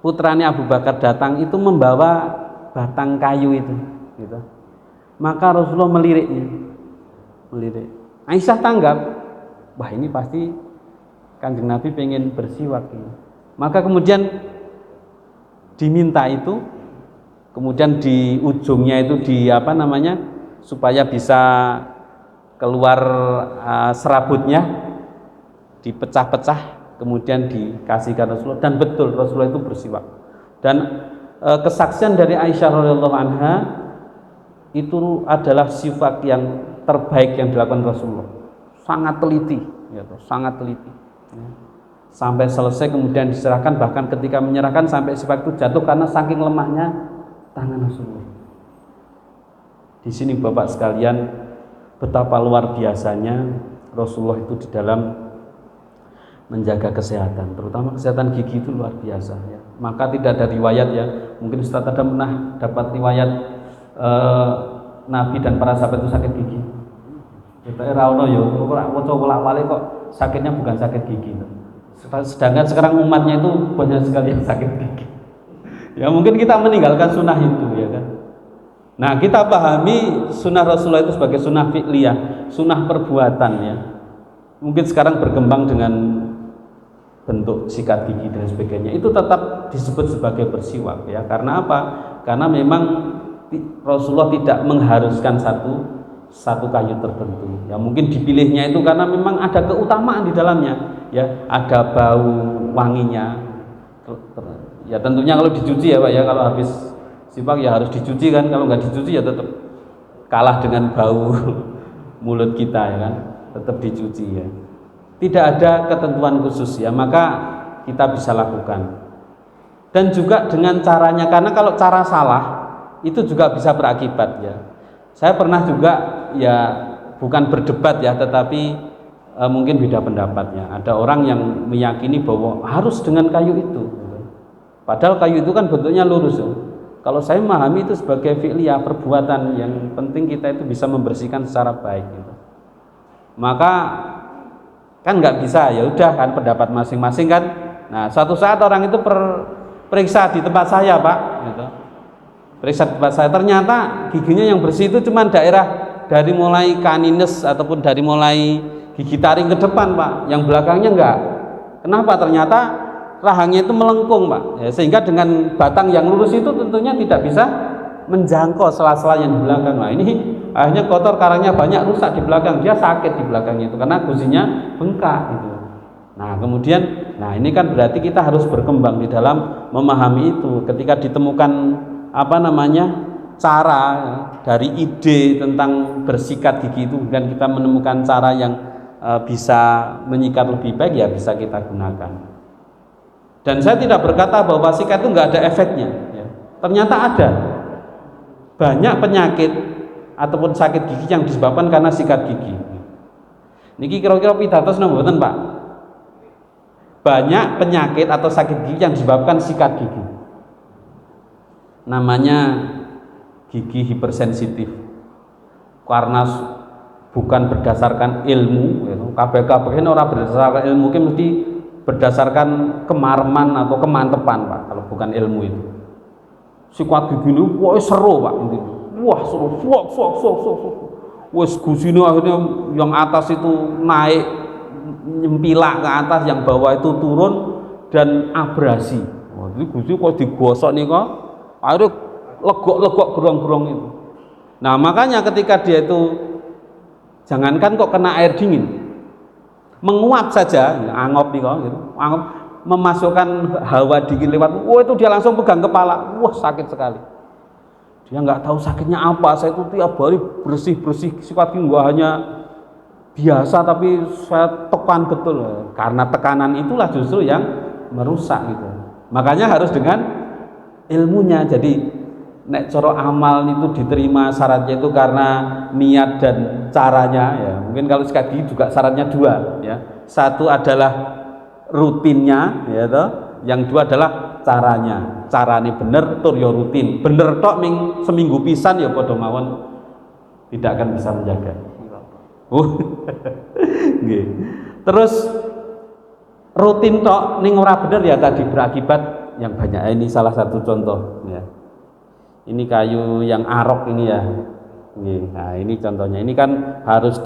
putranya Abu Bakar datang itu membawa batang kayu itu gitu. Maka Rasulullah melirik. Aisyah tanggap, wah ini pasti Kanjeng Nabi pengen bersiwak ini. Maka kemudian diminta itu, kemudian di ujungnya itu di apa namanya supaya bisa keluar serabutnya dipecah-pecah, kemudian dikasihkan Rasulullah, dan betul Rasulullah itu bersiwak. Dan kesaksian dari Aisyah radhiyallahu anha itu adalah sifat yang terbaik yang dilakukan Rasulullah, sangat teliti ya, sangat teliti ya. Sampai selesai kemudian diserahkan, bahkan ketika menyerahkan sampai sifat itu jatuh karena saking lemahnya tangan Rasulullah. Di sini Bapak sekalian, betapa luar biasanya Rasulullah itu di dalam menjaga kesehatan, terutama kesehatan gigi itu luar biasa ya. Maka tidak ada riwayat ya, mungkin Ustaz ada pernah dapat riwayat Nabi dan para sahabat itu sakit gigi. Kita rawno yo, kok sakitnya bukan sakit gigi. Sedangkan sekarang umatnya itu banyak sekali yang sakit gigi. Ya mungkin kita meninggalkan sunnah itu ya kan. Nah kita pahami sunnah Rasulullah itu sebagai sunnah fi'liyah, sunnah perbuatan ya. Mungkin sekarang berkembang dengan bentuk sikat gigi dan sebagainya, itu tetap disebut sebagai bersiwak ya. Karena apa? Karena memang Rasulullah tidak mengharuskan satu kayu tertentu ya, mungkin dipilihnya itu karena memang ada keutamaan di dalamnya ya, ada bau wanginya ya. Tentunya kalau dicuci ya Pak ya, kalau habis sipak ya harus dicuci kan, kalau nggak dicuci ya tetap kalah dengan bau mulut kita ya kan, tetap dicuci ya. Tidak ada ketentuan khusus ya, maka kita bisa lakukan. Dan juga dengan caranya, karena kalau cara salah itu juga bisa berakibat ya. Saya pernah juga ya, bukan berdebat ya, tetapi mungkin beda pendapatnya. Ada orang yang meyakini bahwa harus dengan kayu itu, padahal kayu itu kan bentuknya lurus ya. Kalau saya memahami itu sebagai fi'liyah, perbuatan yang penting kita itu bisa membersihkan secara baik gitu. Maka kan nggak bisa, ya udah kan pendapat masing-masing kan. Nah suatu saat orang itu periksa di tempat saya Pak gitu. Periksa di tempat saya, ternyata giginya yang bersih itu cuma daerah dari mulai canines ataupun dari mulai gigi taring ke depan Pak, yang belakangnya Kenapa? Ternyata rahangnya itu melengkung, Pak. Ya, sehingga dengan batang yang lurus itu tentunya tidak bisa menjangkau sela-sela yang di belakang. Nah, ini akhirnya kotor, karangnya banyak, rusak di belakang. Dia sakit di belakangnya itu karena gusinya bengkak gitu. Nah, kemudian ini kan berarti kita harus berkembang di dalam memahami itu. Ketika ditemukan cara dari ide tentang bersikat gigi itu, dan kita menemukan cara yang bisa menyikat lebih baik, ya bisa kita gunakan. Dan saya tidak berkata bahwa sikat itu nggak ada efeknya, ya. Ternyata ada banyak penyakit ataupun sakit gigi yang disebabkan karena sikat gigi. Niki kira-kira pitados napa mboten, Pak? Banyak penyakit atau sakit gigi yang disebabkan sikat gigi. Namanya gigi hipersensitif. Karena bukan berdasarkan ilmu, kabeh-kabeh ora berdasarkan ilmu, mesti berdasarkan kemareman atau kemantepan, Pak. Kalau bukan ilmu itu, sikat gigi ini wah seru, Pak. Wah seru, wes gusine akhirnya yang atas itu naik nyempilak ke atas, yang bawah itu turun dan abrasi. Wah, jadi gusi kok digosok nih kok, akhirnya legok-legok gerong-gerong itu. Nah, makanya ketika dia itu, jangankan kok kena air dingin, menguap saja, angop nih kok, gitu, angop, memasukkan hawa dingin lewat, wah itu dia langsung pegang kepala, wah sakit sekali. Dia nggak tahu sakitnya apa. Saya itu tiap hari bersih sikat gigi, nggak hanya biasa, tapi saya tekan betul, karena tekanan itulah justru yang merusak gitu. Makanya harus dengan ilmunya. Jadi nek coro amal itu diterima syaratnya itu karena niat dan caranya, ya. Mungkin kalau sikat gigi juga syaratnya dua, ya. Satu adalah rutinnya, ya toh. Yang dua adalah caranya. Carane bener tur ya rutin. Bener tok seminggu pisan ya padha mawon tidak akan bisa menjaga. Nggih. Terus rutin tok ning ora bener ya tadi berakibat yang banyak. Ini salah satu contoh, ya. Ini kayu yang arok ini, ya. Nah, ini contohnya. Ini kan harus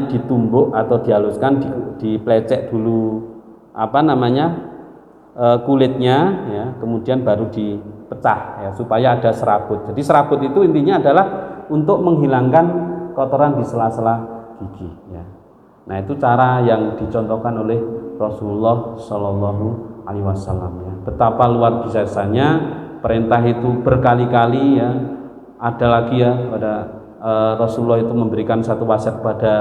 ditumbuk atau dihaluskan, diplecek dulu kulitnya, ya. Kemudian baru dipecah, ya, supaya ada serabut. Jadi serabut itu intinya adalah untuk menghilangkan kotoran di sela-sela gigi, ya. Nah, itu cara yang dicontohkan oleh Rasulullah Shallallahu Alaihi Wasallam, ya. Betapa luar biasanya perintah itu berkali-kali, ya. Ada lagi, ya, pada Rasulullah itu memberikan satu wasiat kepada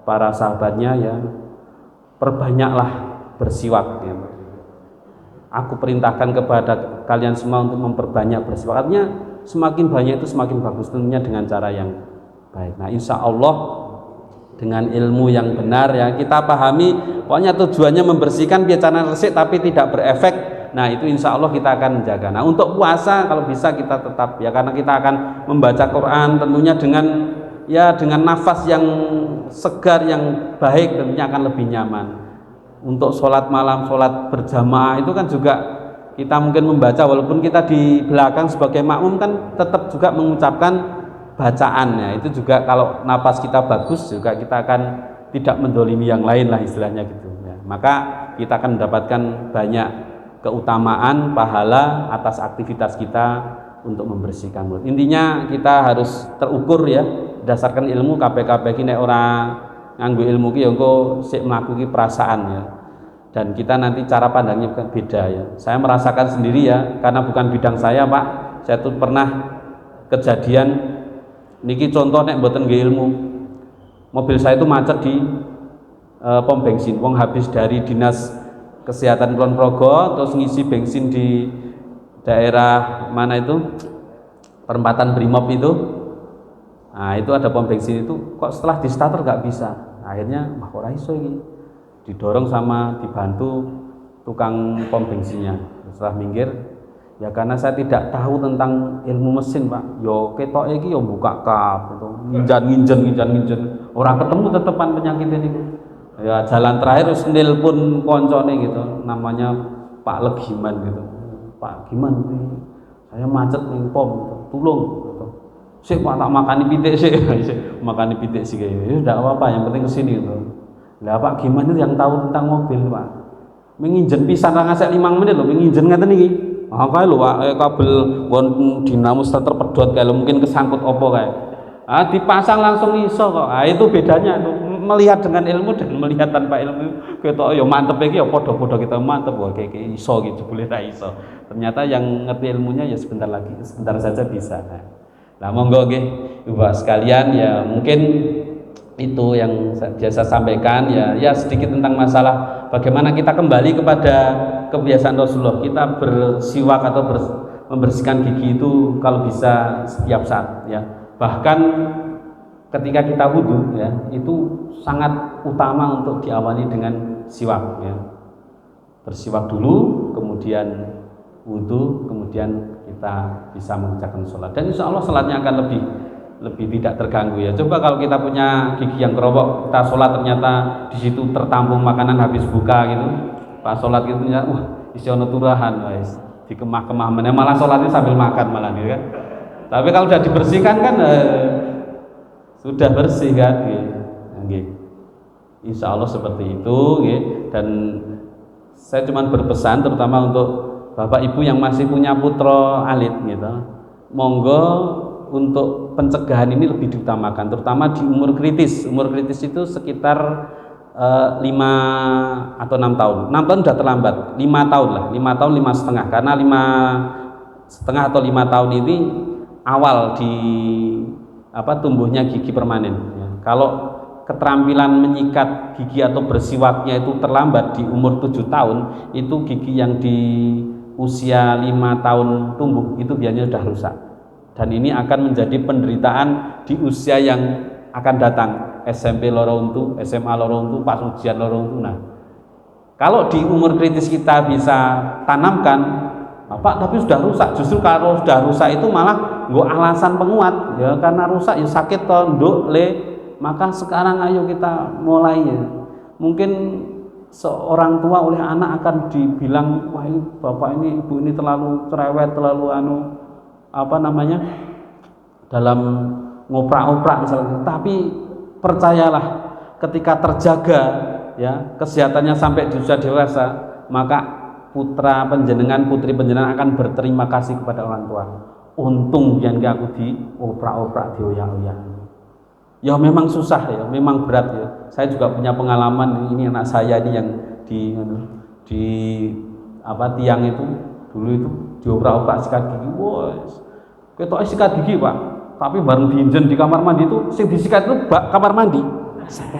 para sahabatnya, ya, perbanyaklah bersiwak, ya. Aku perintahkan kepada kalian semua untuk memperbanyak bersiwak. Artinya semakin banyak itu semakin bagus, tentunya dengan cara yang baik. Nah, insya Allah dengan ilmu yang benar, ya, kita pahami pokoknya tujuannya membersihkan biar cara resik tapi tidak berefek. Nah, itu insya Allah kita akan menjaga. Nah, untuk puasa kalau bisa kita tetap, ya, karena kita akan membaca Quran tentunya dengan nafas yang segar, yang baik, tentunya akan lebih nyaman. Untuk sholat malam, sholat berjamaah itu kan juga kita mungkin membaca, walaupun kita di belakang sebagai makmum kan tetap juga mengucapkan bacaannya. Itu juga kalau nafas kita bagus juga kita akan tidak mendolimi yang lain lah istilahnya gitu, ya. Maka kita akan mendapatkan banyak keutamaan pahala atas aktivitas kita untuk membersihkan mulut. Intinya kita harus terukur, ya, berdasarkan ilmu. KPK ini orang nganggo ilmu ki ya engko sik mlaku ki perasaan, ya. Dan kita nanti cara pandangnya beda, ya. Saya merasakan sendiri, ya, karena bukan bidang saya, Pak. Saya tuh pernah kejadian niki contoh nek mboten nggih ilmu. Mobil saya itu macet di pom bensin. Wong habis dari dinas kesehatan Kulon Progo terus ngisi bensin di daerah mana itu, perempatan Brimob itu. Nah, itu ada pom bensin itu, kok setelah di starter nggak bisa. Akhirnya kok ora iso iki, didorong sama dibantu tukang pom bensinnya. Setelah minggir, ya karena saya tidak tahu tentang ilmu mesin, Pak. Yo ketok iki yo buka kap gitu, nginjen orang ketemu tetepan penyakit ini. Ya jalan terakhir terus nelpon koncone gitu, namanya Pak Legiman gitu. Pak Giman, saya macet ning pom gitu, tulung gitu. Sik Pak tak makani pitik sik, makani pitik sih kayaknya. Ya enggak apa-apa, yang penting kesini gitu. Lah Pak gimana yang tahu tentang mobil Pak? Menginjen pisan ra ngasek 5 menit lho, menginjen ngaten iki. Ah kae lho Pak, kabel won dinamo terpedot kae lho, mungkin kesangkut opo kae. Ah dipasang langsung iso kok. Ah itu bedanya tuh, melihat dengan ilmu dan melihat tanpa ilmu. Ketok ya mantep iki ya padha-padha kita mantep wah kayak iso gitu, boleh ra iso. Ternyata yang ngerti ilmunya ya sebentar lagi, sebentar saja bisa. Nah, monggo nggih Ibu sekalian ya mungkin itu yang biasa sampaikan ya sedikit tentang masalah bagaimana kita kembali kepada kebiasaan Rasulullah, kita bersiwak atau membersihkan gigi itu kalau bisa setiap saat ya, bahkan ketika kita wudhu ya itu sangat utama untuk diawali dengan siwak ya, bersiwak dulu kemudian wudhu kemudian kita bisa mengerjakan sholat dan insya Allah sholatnya akan lebih tidak terganggu ya. Coba kalau kita punya gigi yang keropok, kita sholat ternyata di situ tertampung makanan habis buka gitu, pas sholat gitu ya, isi ono turahan, guys, dikemah-kemah, malah sholatnya sambil makan malah gitu kan. Tapi kalau sudah dibersihkan kan sudah bersih kan, gitu. Insya Allah seperti itu, gitu. Dan saya cuma berpesan terutama untuk Bapak Ibu yang masih punya putra alit gitu, monggo untuk pencegahan ini lebih diutamakan, terutama di umur kritis. Umur kritis itu sekitar 5 atau 6 tahun. 6 tahun sudah terlambat, 5 tahun lah, 5 tahun 5,5, karena 5,5 atau 5 tahun ini awal di tumbuhnya gigi permanen ya. Kalau keterampilan menyikat gigi atau bersiwaknya itu terlambat di umur 7 tahun, itu gigi yang di usia 5 tahun tumbuh itu biasanya sudah rusak. Dan ini akan menjadi penderitaan di usia yang akan datang, SMP loro untu, SMA loro untu, pas ujian loro untu. Nah, kalau di umur kritis kita bisa tanamkan, Pak, tapi sudah rusak. Justru kalau sudah rusak itu malah nggak alasan penguat ya, karena rusak ya sakit toh, nduk le. Maka sekarang ayo kita mulai ya. Mungkin seorang tua oleh anak akan dibilang, wah ini bapak ini, ibu ini terlalu cerewet, terlalu dalam ngoprak-oprak misalnya. Tapi percayalah, ketika terjaga ya kesehatannya sampai di usia dewasa, maka putra penjenengan, putri penjenengan akan berterima kasih kepada orang tua. Untung yang aku di oprak-oprak, dioyak-oyak. Ya memang susah ya, memang berat ya. Saya juga punya pengalaman, ini anak saya ini yang di tiang itu dulu itu dioprak-oprak sikat gigi. Wah, ketok sikat gigi Pak. Tapi bareng diinjen di kamar mandi itu, sing disikat itu kamar mandi. Sek.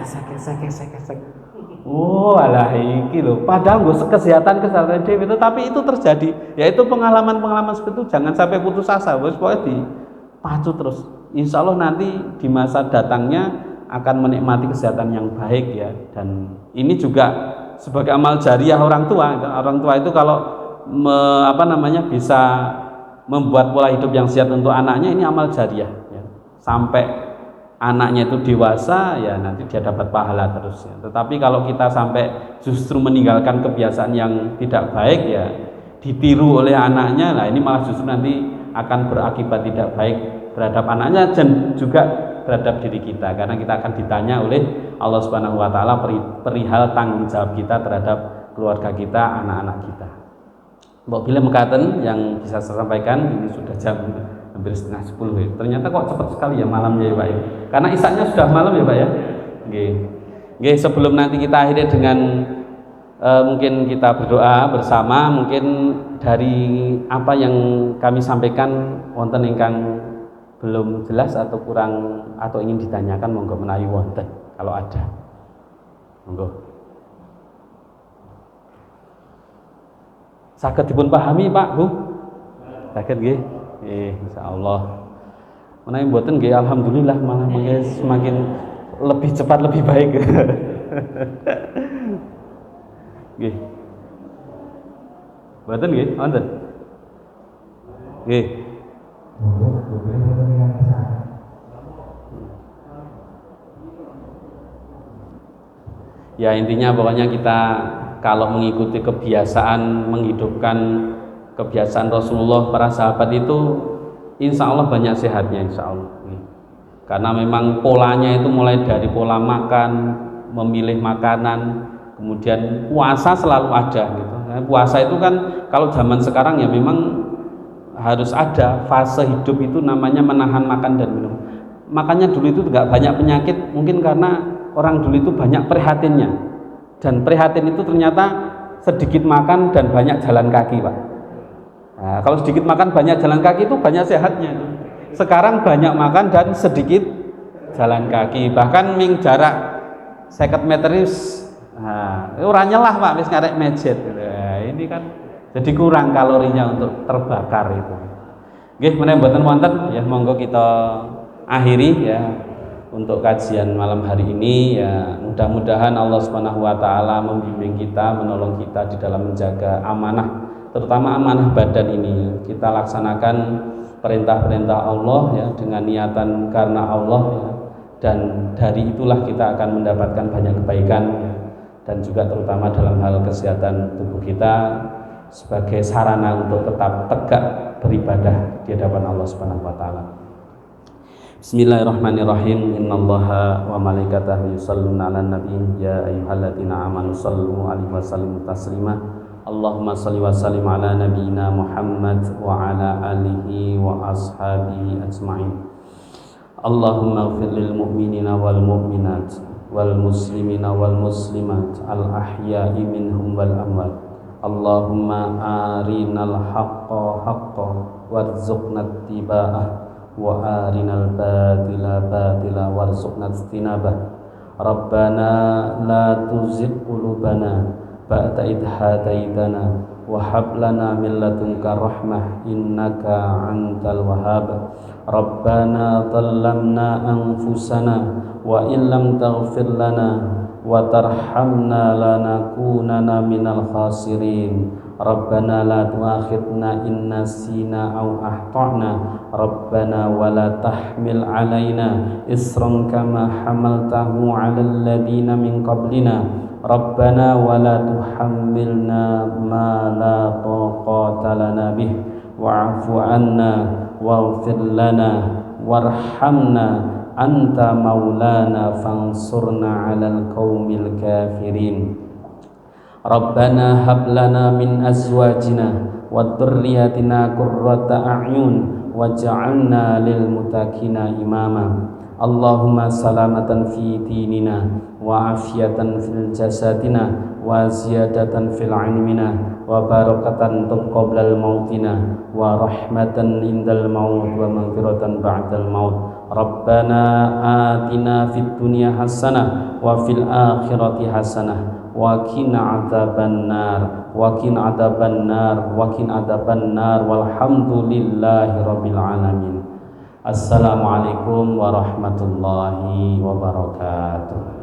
Oh, alah iki lho. Padahal gue kesehatan dewe itu, tapi itu terjadi. Yaitu pengalaman seperti itu jangan sampai putus asa. Wes pokoknya dipacu terus. Insya Allah nanti di masa datangnya akan menikmati kesehatan yang baik ya. Dan ini juga sebagai amal jariah orang tua. Orang tua itu kalau bisa membuat pola hidup yang sehat untuk anaknya, ini amal jariah ya. Sampai anaknya itu dewasa ya nanti dia dapat pahala terus ya. Tetapi kalau kita sampai justru meninggalkan kebiasaan yang tidak baik ya, ditiru oleh anaknya, nah ini malah justru nanti akan berakibat tidak baik terhadap anaknya dan juga terhadap diri kita, karena kita akan ditanya oleh Allah Subhanahu wa taala perihal tanggung jawab kita terhadap keluarga kita, anak-anak kita. Mbak Bila mekaten yang bisa saya sampaikan, ini sudah jam hampir 9:30 ya. Ternyata kok cepat sekali ya malamnya ya Pak ya. Karena isaknya sudah malam ya Pak ya. Nggih, sebelum nanti kita akhiri dengan mungkin kita berdoa bersama, mungkin dari apa yang kami sampaikan wonten ingkang belum jelas atau kurang atau ingin ditanyakan, monggo menawi wonten kalau ada. Monggo. Saged dipun pahami Pak, Bu? Saged nggih. Insyaallah. Menawi mboten nggih alhamdulillah malah semakin lebih cepat lebih baik. Nggih. Mboten nggih, wonten. Nggih. Ya intinya pokoknya kita kalau mengikuti kebiasaan, menghidupkan kebiasaan Rasulullah, para sahabat itu insya Allah banyak sehatnya insya Allah. Karena memang polanya itu mulai dari pola makan, memilih makanan, kemudian puasa selalu ada gitu. Nah, puasa itu kan kalau zaman sekarang ya memang harus ada fase hidup itu namanya menahan makan dan minum. Makanya dulu itu nggak banyak penyakit, mungkin karena orang dulu itu banyak prihatinnya, dan prihatin itu ternyata sedikit makan dan banyak jalan kaki, Pak. Nah, kalau sedikit makan banyak jalan kaki itu banyak sehatnya itu. Sekarang banyak makan dan sedikit jalan kaki, bahkan ming jarak 50 meter nah, orangnya lah Pak wis ngarek mejet gitu. Nah, ini kan jadi kurang kalorinya untuk terbakar itu. Nggih, menawi mboten wonten ya monggo kita akhiri ya untuk kajian malam hari ini ya. Mudah-mudahan Allah Subhanahu wa taala membimbing kita, menolong kita di dalam menjaga amanah, terutama amanah badan ini. Kita laksanakan perintah-perintah Allah ya dengan niatan karena Allah ya. Dan dari itulah kita akan mendapatkan banyak kebaikan ya. Dan juga terutama dalam hal kesehatan tubuh kita sebagai sarana untuk tetap tegak beribadah di hadapan Allah Subhanahu wa taala. Bismillahirrahmanirrahim. Innallaha wa malaikatahu yusholluna 'alan nabi ya ayyuhalladzina amanu shallu 'alaihi wa sallimu taslima. Allahumma shalli wa sallim ala nabiyyina Muhammad wa ala alihi wa ashabihi ajma'in. Allahumma ighfir lil mu'minina wal mu'minat wal muslimina wal muslimat al ahya'i minhum wal amwat. Allahumma arinal haqqa haqqan warzuqna ittiba'ah wa arinal batila batila warzuqna ijtinabah. Rabbana la tuzigh qulubana ba'da idh hadaitana wa hab lana min ladunka rahmah innaka antal wahhab. Rabbana dhallamna anfusana wa illam taghfir lana wa tarhamna lanakunanna minal khasirin. Rabbana la tu'akhidna in nasina aw akhtana. Rabbana wa la tahmil alaina isran kama hamaltahu 'alal ladina min qablina. Rabbana wa la tuhammilna ma la taqata lana bih wa'fu 'anna waghfir lana warhamna anta maulana fansurna 'alal qaumil kafirin. Rabbana hab lana min azwajina wa dhurriyyatina qurrata a'yun waj'alna lil muttaqina imama. Allahumma salamatan fi dinina wa afiyatan fil jasadina wa ziyadatan fil ilmina wa barakatan qabla mautina wa rahmatan indal maut wa maghfiratan ba'dal maut. Rabbana atina fid dunya hasanah wa fil akhirati hasanah wa qina adzabannar wa qina adzabannar wa qina adzabannar walhamdulillahi rabbil alamin. Assalamualaikum warahmatullahi wabarakatuh.